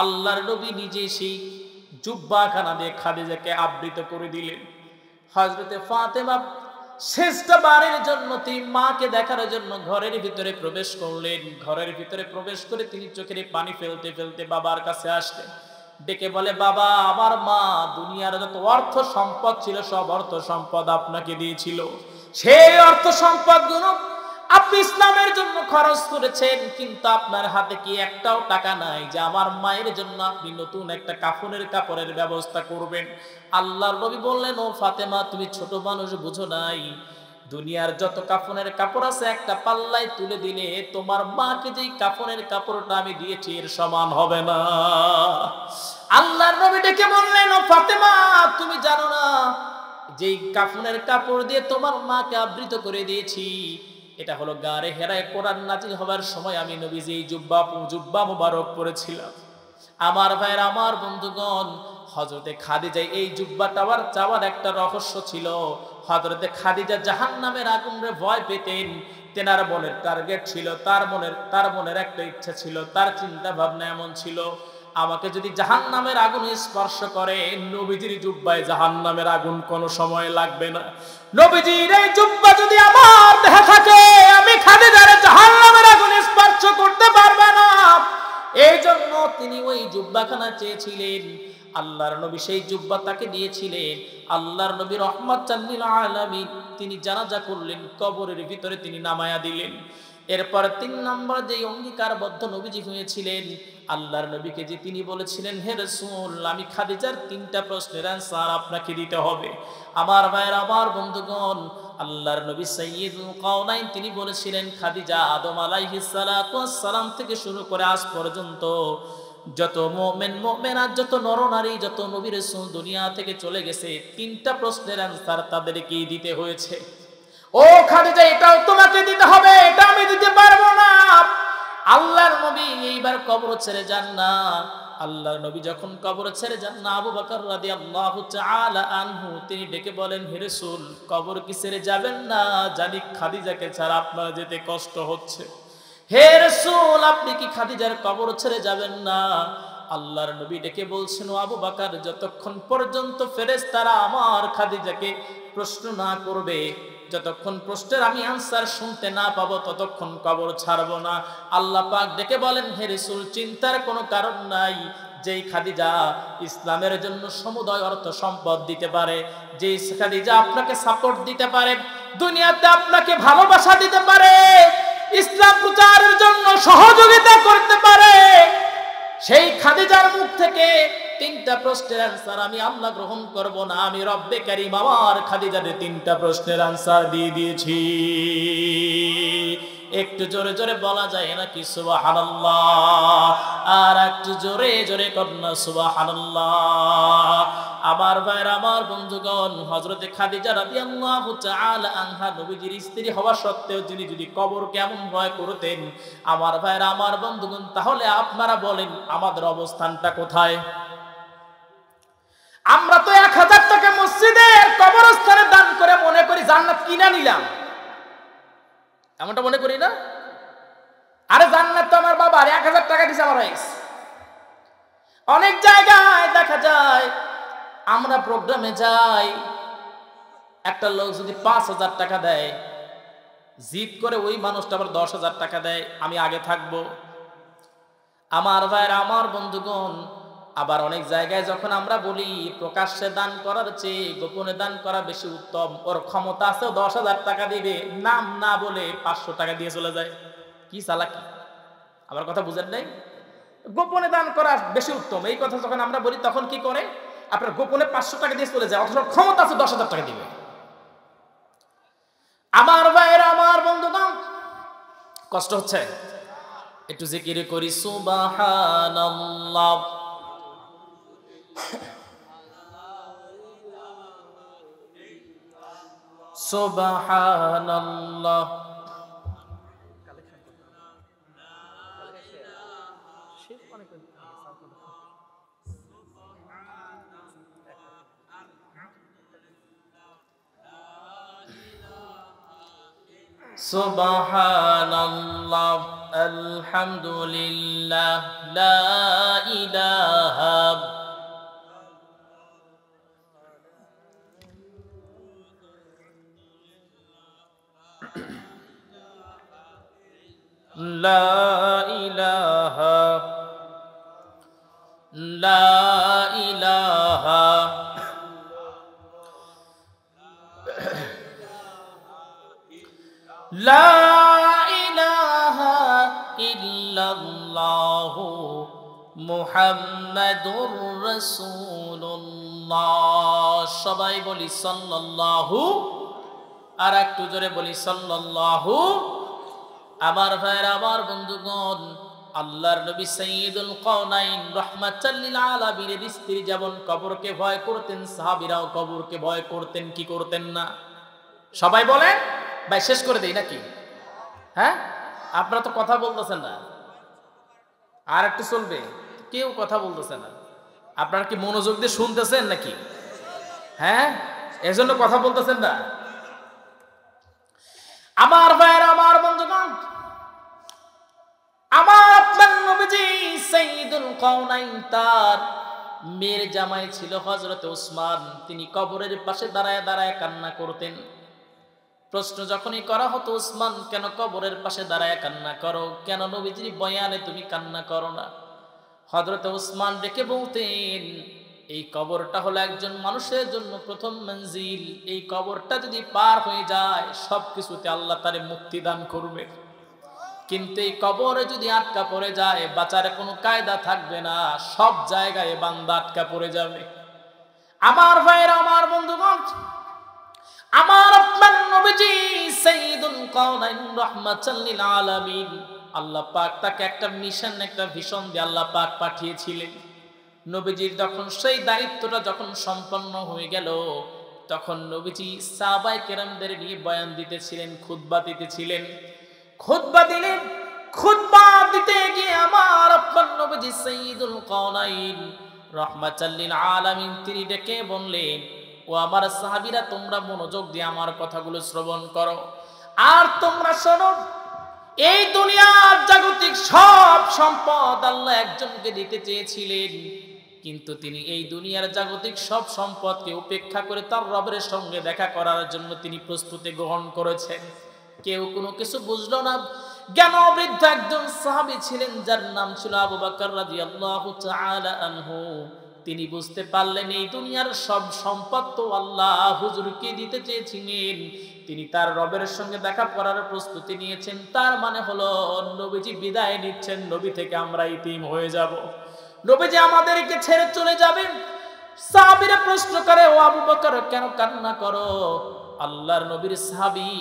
A: আল্লাহর নবী নিজে সেই জুব্বাখানা দিয়ে খাদিজাকে আবৃত করে দিলেন। হযরতে ফাতেমা শেষবারের জন্য তিনি মাকে দেখার জন্য ঘরের ভিতরে প্রবেশ করলেন। ঘরের ভিতরে প্রবেশ করে তিনি চোখের পানি ফেলতে ফেলতে বাবার কাছে আসলেন। ডেকে বলে, বাবা, আমার মা দুনিয়ার যত অর্থ সম্পদ ছিল সব অর্থ সম্পদ আপনাকে দিয়েছিল, সেই অর্থ সম্পদগুলো আপনি ইসলামের জন্য খরচ করেছেন, কিন্তু আপনার হাতে কি একটাও টাকা নাই যে আমার মায়ের জন্য আপনি নতুন একটা কাফনের কাপড়ের ব্যবস্থা করবেন। আল্লাহর নবী বললেন, ও ফাতেমা, তুমি ছোট মানুষ, বুঝো নাই, দুনিয়ার যত কাফনের কাপড় আছে একটা পাল্লায় তুলে দিলে তোমার মাকে যেই কাফনের কাপড়টা আমি দিয়েছি এর সমান হবে না। আল্লাহর নবী ডেকে বললেন, ও ফাতেমা, তুমি জানো না যেই কাফনের কাপড় দিয়ে তোমার মাকে আবৃত করে দিয়েছি এটা হলো গারে হেরায় কোরআন নাজিল হবার সময় আমি নবীজি এই জুব্বা মুবারক পরেছিলাম। আমার ভাইয়ের, আমার বন্ধুগণ, হযরতে খাদিজা এই জুব্বাটা চাওয়ার একটা রহস্য ছিল। হযরতে খাদিজা জাহান্নামের আগুনে ভয় পেতেন, তেনার মনের টার্গেট ছিল, তার মনের একটা ইচ্ছা ছিল, তার চিন্তা ভাবনা এমন ছিল, আমাকে যদি জাহান্নামের আগুন স্পর্শ করে নবীজির জুব্বায় জাহান্নামের আগুন কোনো সময় লাগবে না। নবীজির এই জুব্বা যদি আমার দেহে থাকে আমি খাদিজার জাহান্নামের আগুন স্পর্শ করতে পারবে না। এই জন্য তিনি ওই জুব্বাখানা চেয়েছিলেন। আল্লাহর নবী সেই জুব্বা তাকে দিয়েছিলেন। আল্লাহর নবী রহমাতাল লিল আলামিন তিনি জানাজা করলেন, কবরের ভিতরে তিনি নামায়া দিলেন। এরপর ৩ নম্বর যে অঙ্গীকারবদ্ধ নবীজি হয়েছিলেন, আল্লাহর নবীকে যে তিনি বলেছিলেন, হে রাসূল, আমি খাদিজার ৩টা প্রশ্নের আনসার আপনাকে দিতে হবে। আমার ভাইয়ের, আমার বন্ধুগণ, আল্লাহর নবী সাইয়্যিদুল কাওনাইন তিনি বলেছিলেন, খাদিজা আদম আলাইহিস সালাতু ওয়াস সালাম থেকে শুরু করে আজ পর্যন্ত যত মুমিনাত, যত নরনারী, যত নবী রাসূল দুনিয়া থেকে চলে গেছে 3টা প্রশ্নের আনসার তাদেরকেই দিতে হয়েছে। ও খাদিজা, এটাও তোমাকে দিতে হবে, এটা আমি দিতে পারবো না। আল্লাহর নবী এইবার কবর ছেড়ে যান না। আল্লাহর নবী যখন কবর ছেড়ে যান না, আবু বকর রাদিয়াল্লাহু তাআলা আনহু তিনি ডেকে বলেন, হে রাসূল, কবর কি ছেড়ে যাবেন না? জানি খাদিজাকে ছাড়া আপনার যেতে কষ্ট হচ্ছে। হে রাসূল, আপনি কি খাদিজার কবর ছেড়ে যাবেন না? আল্লাহর নবী ডেকে বলছেন, ও আবু বকর, যতক্ষণ পর্যন্ত ফেরেশতারা আমার খাদিজাকে প্রশ্ন না করবে, যতক্ষণ প্রশ্নের আমি আনসার শুনতে না পাবো, ততক্ষণ কবর ছাড়বো না। আল্লাহ পাক ডেকে বলেন, হে রাসূল, চিন্তার কোনো কারণ নাই। যেই খাদিজা ইসলামের জন্য সমুদয় অর্থ সম্পদ দিতে পারে, যেই খাদিজা আপনাকে সাপোর্ট দিতে পারে, দুনিয়াতে আপনাকে ভালোবাসা দিতে পারে, ইসলাম প্রচারের জন্য সহযোগিতা করতে পারে, সেই খাদিজার মুখ থেকে 3টা প্রশ্নের আনসার আমি আল্লাহ গ্রহণ করব না। আমি রব্বে কারীম আমার খাদিজার 3টা প্রশ্নের আনসার দিয়ে দিয়েছি। একটু জোরে জোরে বলা যায় নাকি সুবহানাল্লাহ? আর একটু জোরে জোরে কন্যা সুবহানাল্লাহ। আমার ভাইরা, আমার বন্ধুগণ, হযরতে খাদিজা রাদিয়াল্লাহু তাআলা আনহা নবীজির স্ত্রী হওয়া সত্ত্বেও যিনি যদি কবর কেমন ভয় করতেন, আমার ভাইরা, আমার বন্ধুগণ, তাহলে আপনারা বলেন আমাদের অবস্থানটা কোথায়? আমরা তো 1000 টাকা মসজিদের কবরস্থানে দান করে মনে করি জান্নাত কিনা নিলাম, এমনটা মনে করি না? আরে জান্নাত তো আমার বাবার, 1000 টাকা দিছে আমার হয়ে গেছে। অনেক জায়গায় দেখা যায় আমরা প্রোগ্রামে যাই, একটা লোক যদি 5000 টাকা দেয়, জিদ করে ওই মানুষটা আবার 10,000 টাকা দেয়, আমি আগে থাকবো। আমার ভাইরা, আমার বন্ধুগণ, আবার অনেক জায়গায় যখন আমরা বলি প্রকাশ্যে দান করার চেয়ে গোপনে দান করা বেশি উত্তম, ওর ক্ষমতা আছে 10,000 টাকা দিবে, নাম না বলে 500 টাকা দিয়ে চলে যায়। কি চালাকি! আমার কথা বুঝেন নাই? গোপনে দান করা বেশি উত্তম, এই কথা যখন আমরা বলি তখন কি করে? আপনার গোপনে 500 টাকা দিয়ে চলে যায়, অথচ ক্ষমতা আছে 10,000 টাকা দিবে। আমার ভাইয়েরা, আমার বন্ধুগণ, কষ্ট হচ্ছে? একটু জিকির করি সুবহানাল্লাহ। সুবহানাল্লাহ। সুবহানাল্লাহ, আলহামদুলিল্লাহ, লা ইলাহা লা ইলাহা লা ইলাহা লা ইলাহা ইল্লাল্লাহু মুহাম্মাদুর রাসূলুল্লাহ। সবাই বলি সাল্লাল্লাহু আর একটু জোরে বলি সাল্লাল্লাহু। আমার ভাইরা, আমার বন্ধুগণ, আল্লাহর নবী সাইয়্যিদুল কাওনাইন রাহমাতাল লিল আলামিনের স্ত্রী যেমন কবরকে ভয় করতেন, সাহাবীরাও কবরকে ভয় করতেন, কি করতেন না? সবাই বলেন। ভাই শেষ করে দেই নাকি? হ্যাঁ, আপনারা তো কথা বলতেছেন না। আর একটু চলবে? কেউ কথা বলতেছে না। আপনারা কি মনোযোগ দিয়ে শুনতেছেন নাকি? হ্যাঁ, এজন্য কথা বলতেছেন না। আমার ভাইরা, আমার বন্ধুগণ, আমার আপনার নবীজি সাইয়্যিদুল কাওনাইন, তার মেয়ের জামাই ছিল হযরত ওসমান। তিনি কবরের পাশে দাঁড়ায় দাঁড়ায় কান্না করতেন। প্রশ্ন যখনই করা হতো, ওসমান কেন কবরের পাশে দাঁড়ায় কান্না করো, কেন নবীজির বয়ানে তুমি কান্না করো না? হযরত ওসমান ডেকে বলতেন, এই কবরটা হলো একজন মানুষের জন্য প্রথম মঞ্জিল। এই কবরটা যদি পার হয়ে যায় সবকিছুতে আল্লাহ তারে মুক্তি দান করবে, কিন্তু এই কবরে যদি আটকা পড়ে যায় বাঁচার কোনো কায়দা থাকবে না, সব জায়গায় বান্দা আটকা পড়ে যাবে। আমার ভাইরা, আমার বন্ধুগণ, আমার আপনার নবীজি সাইয়্যিদুল কাওনাইন রাহমাতাল লিল আলামিন, আল্লাহ পাক তাকে একটা মিশন, একটা ভিশন দিয়ে আল্লাহ পাক পাঠিয়েছিলেন। নবীজির যখন সেই দায়িত্বটা যখন সম্পন্ন হয়ে গেল, তখন নবীজি সাহাবায়ে কেরামদের নিয়ে বয়ান দিতেছিলেন, খুতবা দিতেছিলেন। খুতবা দিলেন। খুতবা দিতে গিয়ে আমার আপনার নবীজি সাইয়্যিদুল কাওনাইন রাহমাতাল লিল আলামিন তিনি ডেকে বললেন, ও আমার সাহাবীরা, তোমরা মনোযোগ দিয়ে আমার কথাগুলো শ্রবণ করো আর তোমরা শোনো। এই দুনিয়ার জাগতিক সব সম্পদ আল্লাহ একজনকে দিতে চেয়েছিলেন, কিন্তু তিনি এই দুনিয়ার জাগতিক সব সম্পদকে উপেক্ষা করে তার রবের সঙ্গে দেখা করার জন্য তিনি প্রস্তুতি গ্রহণ করেছেন। কেউ কোনো কিছু বুঝলো না। জ্ঞানবৃদ্ধ একজন সাহাবী ছিলেন, যার নাম ছিল আবু বকর রাদিয়াল্লাহু তাআলা আনহু। তিনি বুঝতে পারলেন এই দুনিয়ার সব সম্পদ তো আল্লাহ হুজুরকে দিতে চেয়েছিলেন, তিনি তার রবের সঙ্গে দেখা করার প্রস্তুতি নিয়েছেন। তার মানে হলো নবীজি বিদায় নিচ্ছেন, নবী থেকে আমরা ইতিম হয়ে যাব, নবীজি আমাদেরকে ছেড়ে চলে যাবেন। সাহাবীরা প্রশ্ন করে, ও আবু বকর, কেন কান্না করো? আল্লাহর নবীর সাহাবী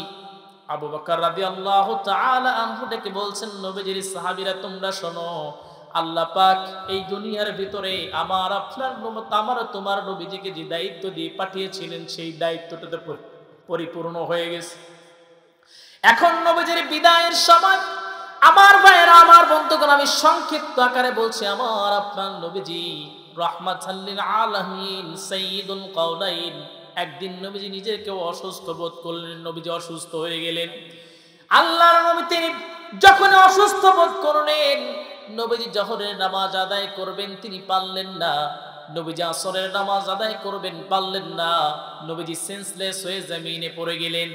A: আবু বকর রাদিয়াল্লাহু তাআলা আনহু ডেকে বলছেন, নবীজির সাহাবীরা, তোমরা শোনো, আল্লাহ পাক এই দুনিয়ার ভিতরে আমার আপনার আমার তোমার নবীজিকে যে দায়িত্ব দিয়ে পাঠিয়েছিলেন সেই দায়িত্বটাতে পরিপূর্ণ হয়ে গেছে। এখন নবীজির বিদায়ের সময় আমার ভাইয়েরা, আমার বন্ধুগণ, আমি সংক্ষিপ্ত আকারে বলছি, আমার আপনার নবীজি রাহমাতাল লিল আলামিন সাইয়্যিদুল কাওনাইন, একদিন নবীজি নিজেকে অসুস্থ বোধ করলেন, নবীজি অসুস্থ হয়ে গেলেন। আল্লাহর নবী তিনি যখন অসুস্থ বোধ করলেন, নবীজি জোহরের নামাজ আদায় করবেন তিনি পারলেন না, নবীজি আসরের নামাজ আদায় করবেন পারলেন না, নবীজি সেন্সলেস হয়ে জমিনে পড়ে গেলেন।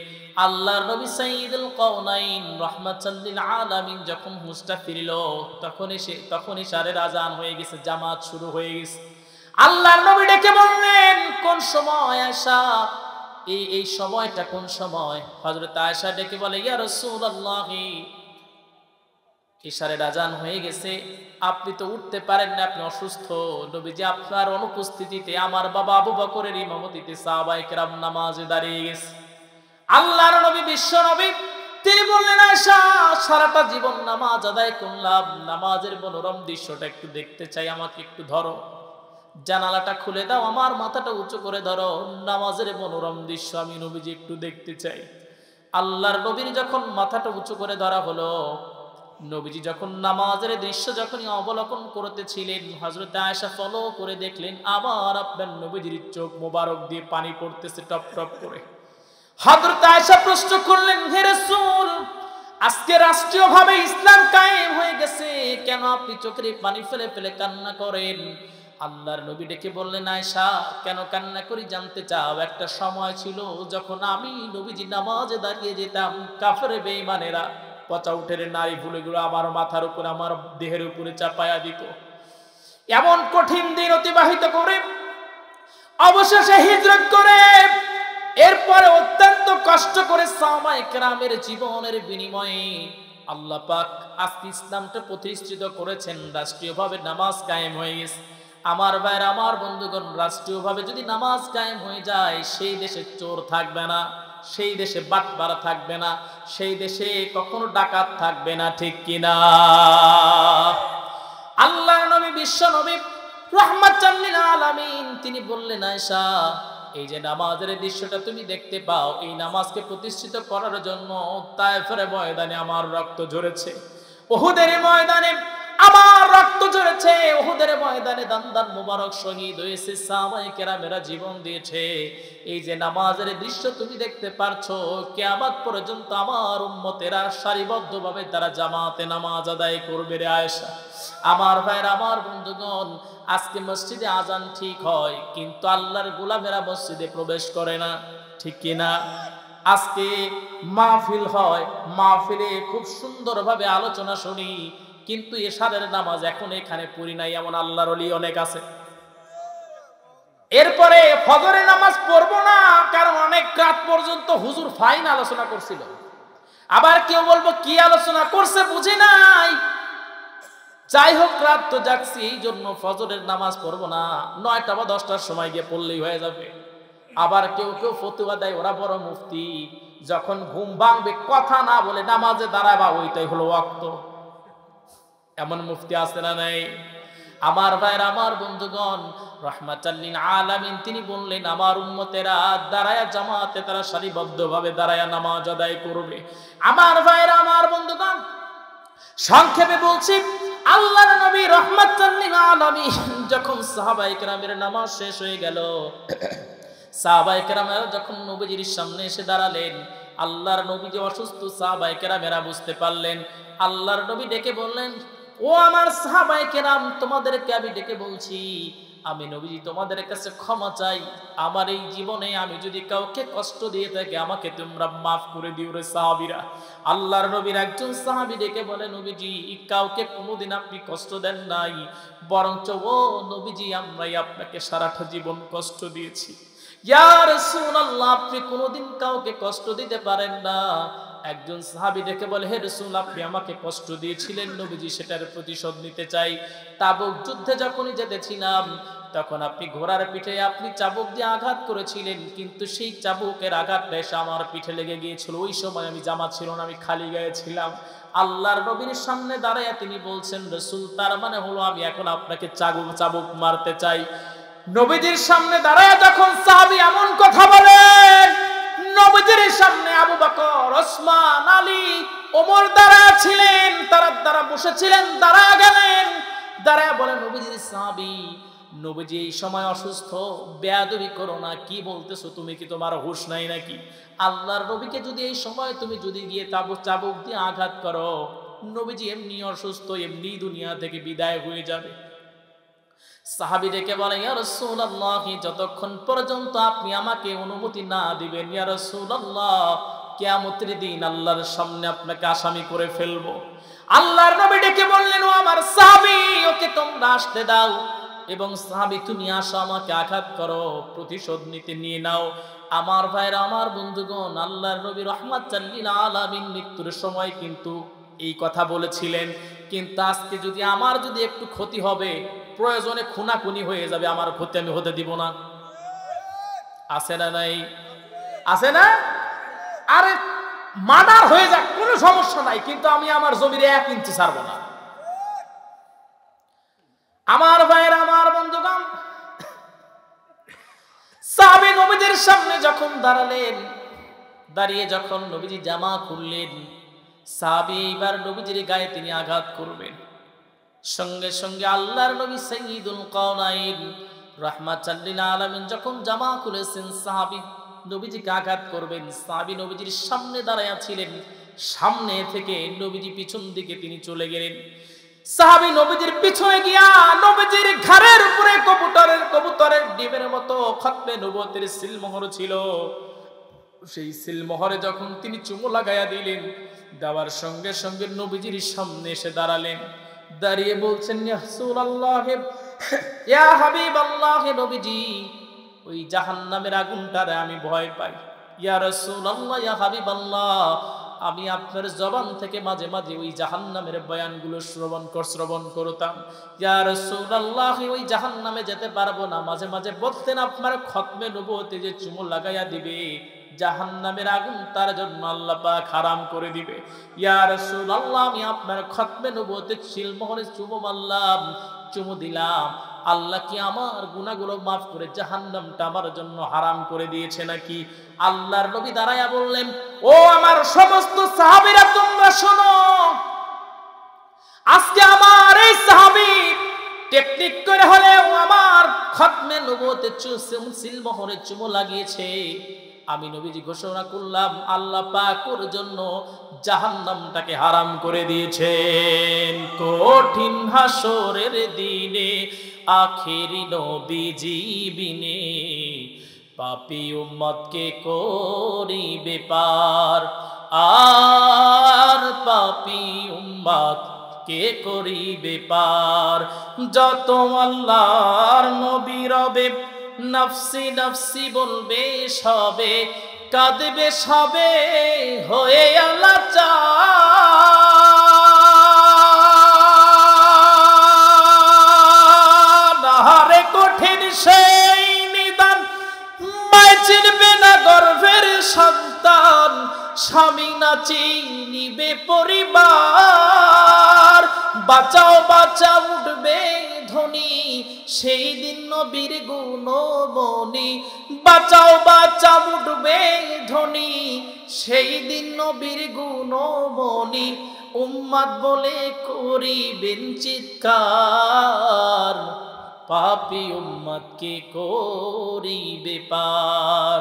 A: আল্লাহর নবী সাইয়্যিদুল কাওনাইন রাহমাতাল লিল আলামিন যখন হুঁশটা ফিরল, তখন ইশারের আজান হয়ে গেছে, জামাত শুরু হয়ে গেছে। আল্লাহর নবী ডেকে বললেন, কোন সময় আয়েশা? এই সময়টা কোন সময়? হযরত আয়েশা ডেকে বলে, ইয়া রাসূলুল্লাহ, ইশারের আজান হয়ে গেছে, আপনি তো উঠতে পারেন না, আপনি অসুস্থ। নবীজি আপনার অনুপস্থিতিতে আমার বাবা আবু বকরের ইমামতিতে সাহাবায়ে কেরাম নামাজে দাঁড়িয়ে গেছে। আল্লাহর নবী, বিশ্ব নবী, তিনি বললেন, আয়েশা, সারাটা জীবন নামাজ আদায় করলাম, নামাজের মনোরম দৃশ্যটা একটু দেখতে চাই, আমাকে একটু ধরো, জানালাটা খুলে দাও, আমার মাথাটা উঁচু করে ধরো, নামাজের মনোরম দৃশ্য আমি নবীজি একটু দেখতে চাই। আল্লাহর নবীর যখন মাথাটা উঁচু করে ধরা হলো, নবীজি যখন নামাজের দৃশ্য যখনই অবলোকন করতেছিলেন, হযরত আয়েশা ফলো করে দেখলেন আবার আপনার নবীজির চোখ মোবারক দিয়ে পানি পড়তেছে টপ টপ করে। হযরত আয়েশা প্রশ্ন করলেন, হে রাসূল, আজকে রাষ্ট্রীয়ভাবে ইসলাম কায়েম হয়ে গেছে, কেন আপনি চোখের পানি ফেলে ফেলে কান্না করেন? আল্লাহর নবী ডেকে বললেন, আয়েশা, কেন কান্না করি জানতে চাও? একটা সময় ছিল যখন আমি নবীজি নামাজে দাঁড়িয়ে যেতাম, কাফের বেঈমানেরা পচা উঠের নারী ফুলগুলো আমার মাথার উপর, আমার দেহের উপরে চাপায়া দিত। এমন কঠিন দিন অতিবাহিত করে অবশেষে হিজরত করে, এরপরে অত্যন্ত কষ্ট করে সাহাবায়ে কেরামের জীবনের বিনিময়ে আল্লাহ পাক আজকে ইসলামটা প্রতিষ্ঠিত করেছেন, রাষ্ট্রীয়ভাবে নামাজ কায়েম হয়ে গেছে। আমার ভাইরা, আমার বন্ধুগণ, রাষ্ট্রীয়ভাবে যদি নামাজ কায়েম হয়ে যায়, সেই দেশে চোর থাকবে না, সেই দেশে বাটপাড়া থাকবে না, সেই দেশে কখনো ডাকাত থাকবে না, ঠিক কিনা? আল্লাহর নবী বিশ্ব নবী রাহমাতাল লিল আলামিন তিনি বললেন, আয়েশা এই যে নামাজের দৃশ্যটা তুমি দেখতে পাও, এই নামাজকে প্রতিষ্ঠিত করার জন্য তায়েফের ময়দানে আমার রক্ত ঝরেছে, উহুদের ময়দানে আমার রক্ত ঝরেছে, উহুদের ময়দানে দান মুবারক শহীদ হয়েছে, সাহাবায়ে কেরামেরা জীবন দিয়েছে। এই যে নামাজের দৃশ্য তুমি দেখতে পারছো, কিয়ামত পর্যন্ত আমার উম্মতেরা সারিবদ্ধভাবে তারা জামাতে নামাজ আদায় করবে রে আয়েশা। আমার ভাইরা, আমার বন্ধুগণ, আজকে মসজিদে আজান ঠিক হয়, কিন্তু আল্লাহর গোলামেরা মসজিদে প্রবেশ করে না, ঠিক কিনা? আজকে মাহফিল হয়, মাহফিলে খুব সুন্দরভাবে আলোচনা শুনি, কিন্তু এশারের নামাজ এখন এখানে পড়ি নাই এমন আল্লাহর ওলি অনেক আছে। এরপরে ফজরের নামাজ পড়বো না, কারণ অনেক রাত পর্যন্ত হুজুর ফাইন আলোচনা করছিল। আবার কেউ বলবো কি আলোচনা করছে বুঝি নাই, যাই হোক রাত তো জাগছি, এই জন্য ফজরের নামাজ পড়বো না, 9টা বা 10টার সময় গিয়ে পড়লেই হয়ে যাবে। আবার কেউ কেউ ফতুয়া দেয় ওরা বড় মুফতি, যখন ঘুম ভাঙবে কথা না বলে নামাজে দাঁড়াবা, ওইটাই হলো ওয়াক্ত। এমন মুফতি আছে না নাই? আমার ভাইরা, আমার বন্ধুগণ, রাহমাতাল লিল আলামিন তিনি বললেন আমার উম্মতেরা দাঁড়ায়া জামাতে তারা সারিবদ্ধভাবে দাঁড়ায়া নামাজ আদায় করবে। আমার ভাইরা, আমার বন্ধুগণ, সংক্ষেপে বলছি, আল্লাহর নবী রাহমাতাল লিল আলামিন যখন সাহাবায়ে কেরামের নামাজ শেষ হয়ে গেল, সাহাবায়ে কেরামেরা যখন নবীজির সামনে এসে দাঁড়ালেন, আল্লাহর নবী যে অসুস্থ সাহাবায়ে কেরামেরা বুঝতে পারলেন। আল্লাহর নবী ডেকে বললেন, ও আমার সাহাবায়ে কেরাম, তোমাদেরকে আমি ডেকে বলছি, আমি নবীজি তোমাদের কাছে ক্ষমা চাই, আমার এই জীবনে আমি যদি কাউকে কষ্ট দিয়ে থাকি আমাকে তোমরা মাফ করে দিও রে সাহাবীরা। আল্লাহর নবীর একজন সাহাবী ডেকে বলে, নবীজি কাউকে কোনোদিন আপনি কষ্ট দেন নাই, বরঞ্চ ও নবীজি আমরাই আপনাকে সারাটা জীবন কষ্ট দিয়েছি। ইয়া রাসূলুল্লাহ, আপনি কোনোদিন কাউকে কষ্ট দিতে পারেন না। একজন সাহাবী ডেকে বলে, হে রাসূল আপনি আমাকে কষ্ট দিয়েছিলেন, নবীজি সেটার প্রতিশোধ নিতে চাই। তাবুক যুদ্ধে যখনই যেতেছিলাম তখন আপনি ঘোড়ার পিঠে আপনি চাবুক দিয়ে আঘাত করেছিলেন, কিন্তু সেই চাবুকের আঘাতটা এসে আমার পিঠে লেগে গিয়েছিল। ওই সময় আমি জামা ছিল না, আমি খালি গায়ে ছিলাম। আল্লাহর নবীর সামনে দাঁড়ায় তিনি বলছেন, রাসূল তার মানে হলো আমি এখন আপনাকে চাবুক মারতে চাই। নবীজির সামনে দাঁড়ায় যখন সাহাবী এমন কথা বলেন, নবীজির সামনে আবু বকর, ওসমান, আলী, ওমর দাঁড়ায় ছিলেন, তারা বসেছিলেন, দাঁড়ায় গেলেন, দাঁড়ায় বলেন, নবীজির সাহাবী, নবীজি এই সময় অসুস্থ, বেয়াদবি করো না, কি বলতেছো তুমি, কি তোমার হুঁশ নাই নাকি? আল্লাহর নবীকে যদি এই সময় তুমি যদি গিয়ে চাবুক দিয়ে আঘাত করো, নবীজি এমনি অসুস্থ, এমনি দুনিয়া থেকে বিদায় হয়ে যাবে। সাহাবী ডেকে বলে, ইয়া রাসূলুল্লাহ, যতক্ষণ পর্যন্ত আপনি আমাকে অনুমতি না দিবেন, ইয়া রাসূলুল্লাহ, কিয়ামতের দিন আল্লাহর সামনে আপনাকে আসামি করে ফেলবো। আল্লাহর নবী ডেকে বললেন, ও আমার সাহাবী, ওকে তোমরা আসতে দাও, এবং সাহাবী তুমি আসো, আমাকে আঘাত করো, প্রতিশোধ নিতে নিয়ে নাও। আমার ভাইরা, আমার বন্ধুগণ, আল্লাহর নবী রাহমাতাল লিল আলামিন মৃত্যুর সময় কিন্তু এই কথা বলেছিলেন, কিন্তু আজকে যদি আমার যদি একটু ক্ষতি হবে, প্রয়োজনে খুনাখুনি হয়ে যাবে, আমার ক্ষতি আমি হতে দিব না। আছে না নাই? আছে না? আরে মার্ডার হয়ে যাক কোনো সমস্যা নাই, কিন্তু আমি আমার জমির 1 ইঞ্চি ছাড়ব না। আমার ভাইয়ের, আমার বন্ধুগণ, সাহাবী নবীদের সামনে যখন দাঁড়ালেন, দাঁড়িয়ে যখন নবীজি জামা খুললেন, সাহাবী এবার নবীজির গায়ে তিনি আঘাত করবেন, সঙ্গে সঙ্গে আল্লাহর নবী সাইয়্যিদুল কাওনাইন রাহমাতাল লিল আলামিন যখন জামা খুলেছেন, সাহাবী নবীজিকে আঘাত করবেন, সাহাবী নবীজির সামনে দাঁড়ায়া ছিলেন, সামনে থেকে নবীজি পিছন দিকে তিনি চলে গেলেন। সাহাবী নবীজির পিছনে গিয়া নবীজির ঘাড়ের উপরে কবুতরের ডিমের মতো খতমে নবুয়তের সিলমোহর ছিল, সেই সিলমোহরে যখন তিনি চুমু লাগায়া দিলেন, দেওয়ার সঙ্গে সঙ্গে নবীজির সামনে এসে দাঁড়ালেন, দাঁড়িয়ে বলছেন, ইয়া রাসূলুল্লাহ, ইয়া হাবিবাল্লাহ, নবীজি ওই জাহান্নামের আগুনটারে আমি ভয় পাই। ইয়া রাসূলুল্লাহ, ইয়া হাবিবাল্লাহ, আমি আপনার জবান থেকে মাঝে মাঝে ওই জাহান্নামের বয়ানগুলো শ্রবণ করতাম। ইয়া রাসূলুল্লাহ, ওই জাহান্নামে যেতে পারবো না, মাঝে মাঝে বলতেন আপনার খতমে নবুয়তে যে চুমু লাগাইয়া দিবে, জাহান্নামের আগুন তার জন্য আল্লাহ পাক হারাম করে দিবে। ইয়া রাসূলুল্লাহ, আমি আপনার খতমে নবুয়তের সিলমোহরে চুমু মারলাম, চুমু দিলাম, আল্লাহ কি আমার গুনাহগুলো মাফ করে জাহান্নামটা আমার জন্য হারাম করে দিয়েছে নাকি? আল্লাহর নবী দাঁড়ায়া বললেন, ও আমার সমস্ত সাহাবীরা তোমরা শোনো, আজকে আমার এই সাহাবী টেকনিক করে হলেও আমার খতমে নবুয়তের সিলমোহরে চুমু লাগিয়েছে। আমি নবীজি ঘোষণা করলাম আল্লাহ পাক ওর জন্য জাহান্নামটাকে হারাম করে দিয়েছেন। কঠিন হাসরের দিনে আখেরি নবীজি বিনে পাপী উম্মতকে করিবে পার, আর পাপী উম্মত কে করিবে পার। যত আল্লাহর নবী রবে নফসি নফসি বলবে সবে, কাঁদবে সবে হয়ে আলাচারে কঠিন সেই নিদান, মায় চিনবে না গর্ভের সন্তান, স্বামী না চিনিবে পরিবার। বাঁচাও বাঁচাও উঠবে ধ্বনি সেই দিন নবীর গুণমণি, বাঁচাও বাঁচাও উঠবে ধ্বনি সেই দিন নবীর গুণমণি। উম্মত বলে করিবেন চিৎকার, পাপী উম্মতকে করিবে পার,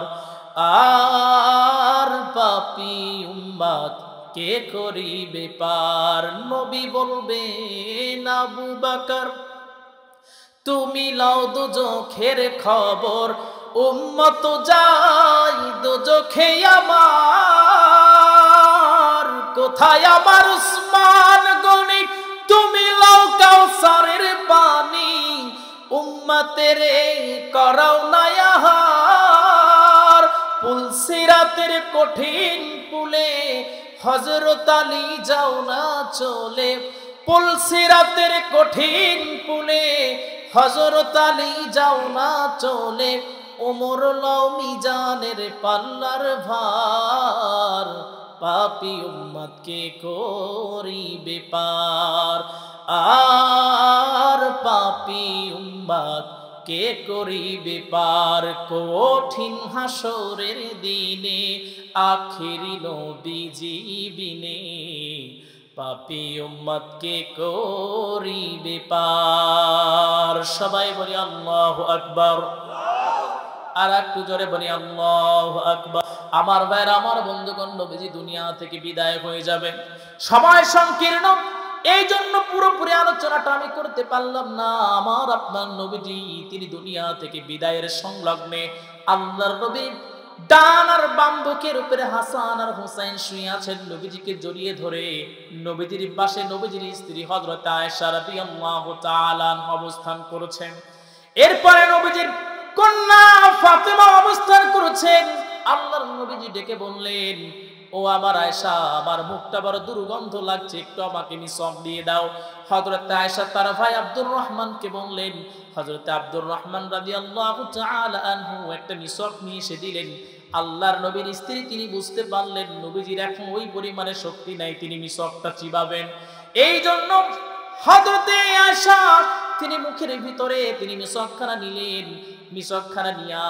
A: আর পাপী উম্মত কে করিবে পার। নবী বলবেন আবু বকর তুমি লাও দোজখের খবর, উম্মত যাই দোজখে আমার। কোথায় আমার উসমান গনি, তুমি লাও কাউসারের পানি, উম্মতের করাও না আহার। পুল সিরাতের কঠিন পুলে হযরত আলী যাও না চলে, পুল সিরাতের কঠিন পুলে হযরত আলী যাও না চলে। ওমর লও মিজানের পাল্লার ভার, পাপী উম্মতকে করিবে পার, আর পাপী উম্মত কে করিবে পার। কঠিন হাসরের দিনে আখিরি নবীজি বিনে পাপী উম্মতকে করিবে পার। সবাই বলি আল্লাহু আকবার, আর একটু জোরে বলি আল্লাহু আকবার। আমার ভাইরা, আমার বন্ধুগণ, নবীজি দুনিয়া থেকে বিদায় হয়ে যাবে, সময় সংকীর্ণ, এই জন্য পুরোপুরি আলোচনাটা আমি করতে পারলাম না। আমার আপনার নবীজি তিনি দুনিয়া থেকে বিদায়ের সংলগ্নে আল্লাহর নবী ডান আর বাম বুকের উপরে হাসান আর হুসাইন শুয়ে আছেন। নবীজিকে জড়িয়ে ধরে নবীজির পাশে নবীজির স্ত্রী হযরত আয়েশা রাদিয়াল্লাহু তাআলা অবস্থান করেছেন। এরপরে নবীজির কন্যা ফাতেমা অবস্থান করেছেন। আল্লাহর নবীজি ডেকে বললেন, ও আমার আয়েশা, আমার মুখটা বড় দুর্গন্ধ লাগছে, একটু আমাকে মিসওয়াক দিয়ে দাও। হযরত আয়েশা তার ভাই আব্দুর রহমানকে বললেন, হযরত আব্দুর রহমান রাদিয়াল্লাহু তাআলা আনহু একটা মিসওয়াক নিয়ে এসে দিলেন। আল্লাহর নবীর স্ত্রী তিনি বুঝতে পারলেন নবীজির এখন ওই পরিমাণে শক্তি নাই, তিনি মিসওয়াকটা চিবাবেন। এই জন্য হযরত আয়েশা তিনি মুখের ভিতরে তিনি মিসওয়াকখানা নিলেন। মিসওয়াকখানা নিয়া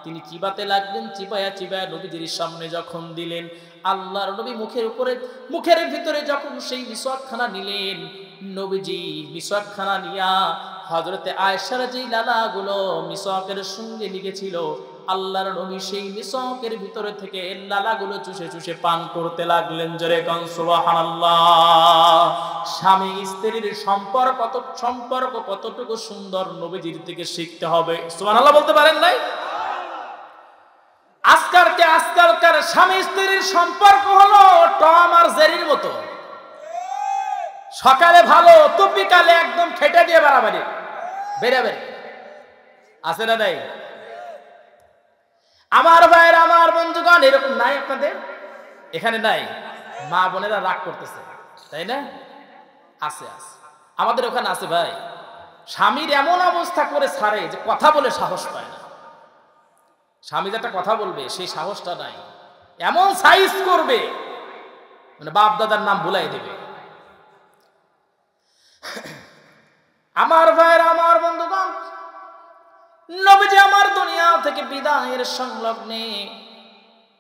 A: তিনি চিবাতে লাগলেন। চিবায়া চিবায়া নবীজির সামনে যখন দিলেন, আল্লাহর নবী মুখের ভিতরে যখন সেই মিসওয়াকখানা নিলেন, নবীজি মিসওয়াকখানা নিয়া হযরতে আয়েশার যেই লালাগুলো মিসওয়াকের সঙ্গে লেগেছিল, আল্লাহর নবী সেই মিসওয়াকের ভিতরে থেকে লালাগুলো চুষে চুষে পান করতে লাগলেন। জোরে কান সুবহানাল্লাহ। স্বামী স্ত্রীর সম্পর্ক কতটুকু সুন্দর নবীজির থেকে শিখতে হবে। সুবহানাল্লাহ বলতে পারেন নাই? আজকালকার স্বামী স্ত্রীর সম্পর্ক হলো টম আর জেরির মতো, সকালে ভালো তো বিকালে একদম খেটে দিয়ে বেরাবেরি আছে না নাই? আমার ভাইয়ের, আমার বন্ধুগণ, এরকম নাই আপনাদের এখানে? নাই? মা বোনেরা রাগ করতেছে তাই না? আছে আমাদের ওখানে আছে ভাই। স্বামীর এমন অবস্থা করে ছাড়ে যে কথা বলে সাহস পায় না। স্বামী একটা কথা বলবে সেই সাহসটা নাই, এমন সাইজ করবে মানে বাপ দাদার নাম ভুলাই দেবে। আমার ভাইয়ের, আমার বন্ধুগণ, নবীজি আমার দুনিয়া থেকে বিদায়ের সংলগ্নে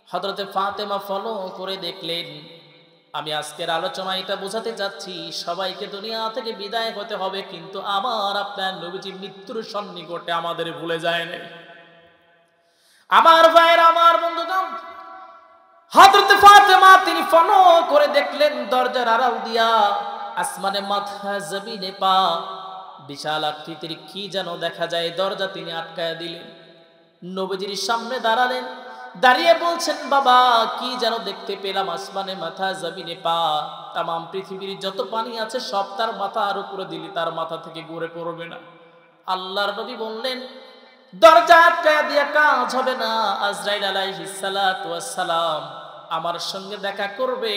A: হযরতে ফাতেমা ফলো করে দেখলেন। আমি আজকের আলোচনা এটা বোঝাতে চাচ্ছি, সবাইকে দুনিয়া থেকে বিদায় হতে হবে, কিন্তু আমার আপনার নবীজি মৃত্যুর সন্নিকটে আমাদের ভুলে যায় না। আমার ভাইয়ের, আমার বন্ধুগণ, হযরতে ফাতেমা তিনি ফলো করে দেখলেন দরজার আড়াল দিয়া আসমানে মাথা জমিনে পা বিশাল আকৃতির কি যেন দেখা যায়, দরজা তিনি আটকায়া দিলেন। নবীজির সামনে দাঁড়ালেন, দাঁড়িয়ে বলছেন, বাবা কি যেন দেখতে পেলাম, আসমানে মাথা জমিনে পা, তাম পৃথিবীর যত পানি আছে সব তার মাথার উপরে দিলি তার মাথা থেকে ঘুরে পড়বে না। আল্লাহর নবী বললেন, দরজা আটকায়া দিয়ে কাজ হবে না, আজরাইল আলাইহিস সালাতু ওয়াস সালাম আমার সঙ্গে দেখা করবে,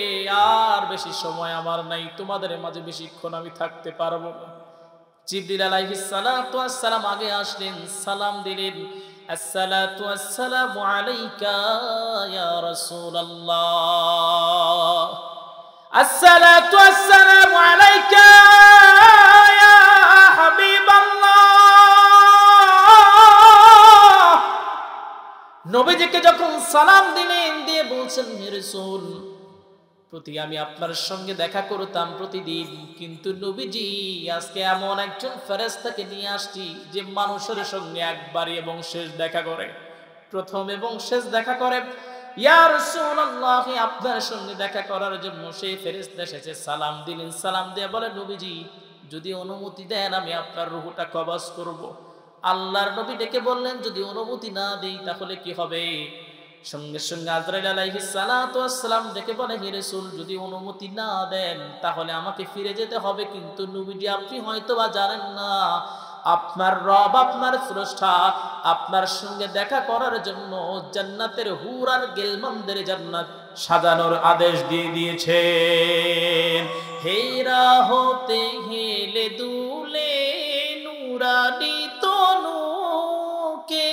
A: আর বেশি সময় আমার নাই, তোমাদের মাঝে বেশিক্ষণ আমি থাকতে পারবো না। জিবরিল আলাইহিস সালাতু ওয়াস সালাম আগে আসলেন, সালাম দিলেন, আসসালাতু ওয়াসসালামু আলাইকা ইয়া রাসূলুল্লাহ, আসসালাতু ওয়াসসালামু আলাইকা ইয়া হাবিবাল্লাহ। নবীজিকে যখন সালাম দিলেন, দিয়ে বলছেন, হে রাসূল, প্রতি আমি আপনার সঙ্গে দেখা করতাম প্রতিদিন, কিন্তু নবীজি আজকে এমন একজন ফেরেশতাকে নিয়ে আসছি যে মানুষের সঙ্গে একবারই এবং শেষ দেখা করে, প্রথম এবং শেষ দেখা করে। ইয়া রাসূলুল্লাহ, আপনার সঙ্গে দেখা করার জন্য সেই ফেরেশতা এসেছে। সালাম দিলেন, সালাম দিয়ে বলে, নবীজি যদি অনুমতি দেন আমি আপনার রূহটা কবজ করব। আল্লাহর নবী ডেকে বললেন, যদি অনুমতি না দেই তাহলে কি হবে? সঙ্গে সঙ্গে আজরাইল আলাইহিস সালাতু ওয়াস সালাম ডেকে বলে, হে রাসূল, যদি অনুমতি না দেন তাহলে আমাকে ফিরে যেতে হবে, কিন্তু নবীজি আপনি হয়তোবা জানেন না, আপনার রব, আপনার স্রষ্টা আপনার সঙ্গে দেখা করার জন্য জান্নাতের হুর আর গেলমানদের জান্নাত সাজানোর আদেশ দিয়ে দিয়েছেন। হেরা হতে হেলে দুলে নুরানি তনু কে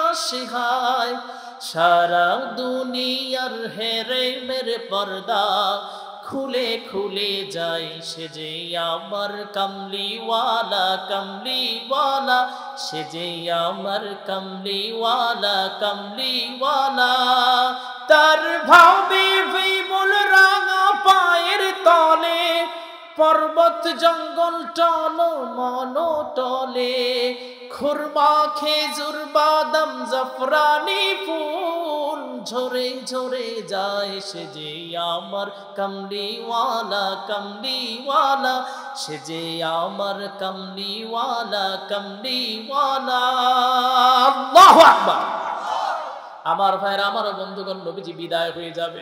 A: আশিহায়, সারা দুনিয়ার হেরে মেরে পর্দা খুলে খুলে যায়, সে যে আমার কামলিওয়ালা, কামলিওয়ালা, সে যে আমার কামলিওয়ালা, কামলিওয়ালা। তার ভাবে বিমল রাঙা পায়ের তলে, পর্বত জঙ্গল টল মন টলে, খুরমা খেজুর বাদাম জাফরানি ফুল ঝরে ঝরে যায়, সে যে আমার কামলিওয়ালা, কামলিওয়ালা, সে যে আমার কামলিওয়ালা, কামলিওয়ালা। আল্লাহু আকবার। আমার ভাইরা, আমার বন্ধুগণ, নবীজি বিদায় হয়ে যাবে।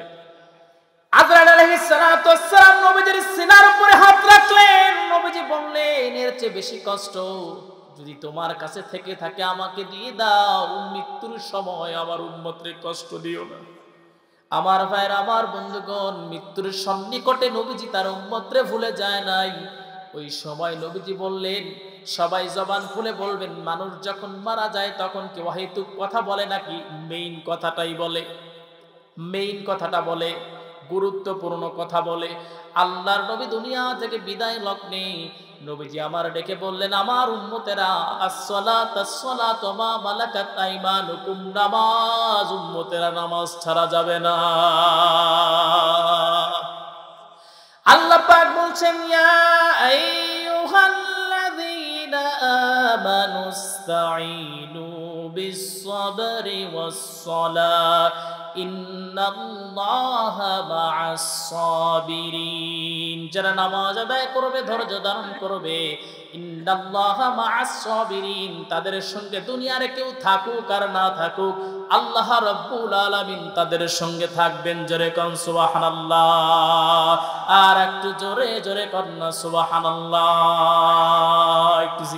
A: আজরাইল আলাইহিস সালাতু ওয়াস সালাম নবীজির সিনার উপরে হাত রাখলেন। নবীজি বললেন, এর চেয়ে বেশি কষ্ট যদি তোমার কাছে থেকে থাকে আমাকে দিয়ে দাও, মৃত্যুর সময় আমার উম্মতের কষ্ট দিও না। আমার ভাইরা, আমার বন্ধুগণ, মৃত্যুর সন্নিকটে নবীজি তার উম্মতরে ভুলে যায় নাই। ওই সময় নবীজি বললেন, সবাই জবান খুলে বলবেন, মানুষ যখন মারা যায় তখন কি অহেতুক কথা বলে নাকি? মেইন কথাটাই বলে, মেইন কথাটা বলে, গুরুত্বপূর্ণ কথা বলে। আল্লাহর নবী দুনিয়া থেকে বিদায় লগ্নে নবীজি আমার ডেকে বললেন, আমার উম্মতেরা, আসসালাত আসসালাত মা মালাকাত আইমানুকুম, নামাজ উম্মতেরা নামাজ ছাড়া যাবে না। আল্লাহ পাক বলছেন, ইয়া আইয়ুহাল্লাযীনা আমানুস্তাঈনু বিস-সাবরি ওয়াস-সালাহ ইন্নাল্লাহা মা'আস-সাবিরিন। যারা নামাজ আদায় করবে, ধৈর্য ধারণ করবে, ইন্নাল্লাহা মা'আস-সাবিরিন, তাদের সঙ্গে দুনিয়ার কেউ থাকুক আর না থাকুক, আল্লাহ রাব্বুল আলামিন তাদের সঙ্গে থাকবেন। জোরে কোন সুবহানাল্লাহ, আর একটু জোরে জোরে কোন সুবহানাল্লাহ।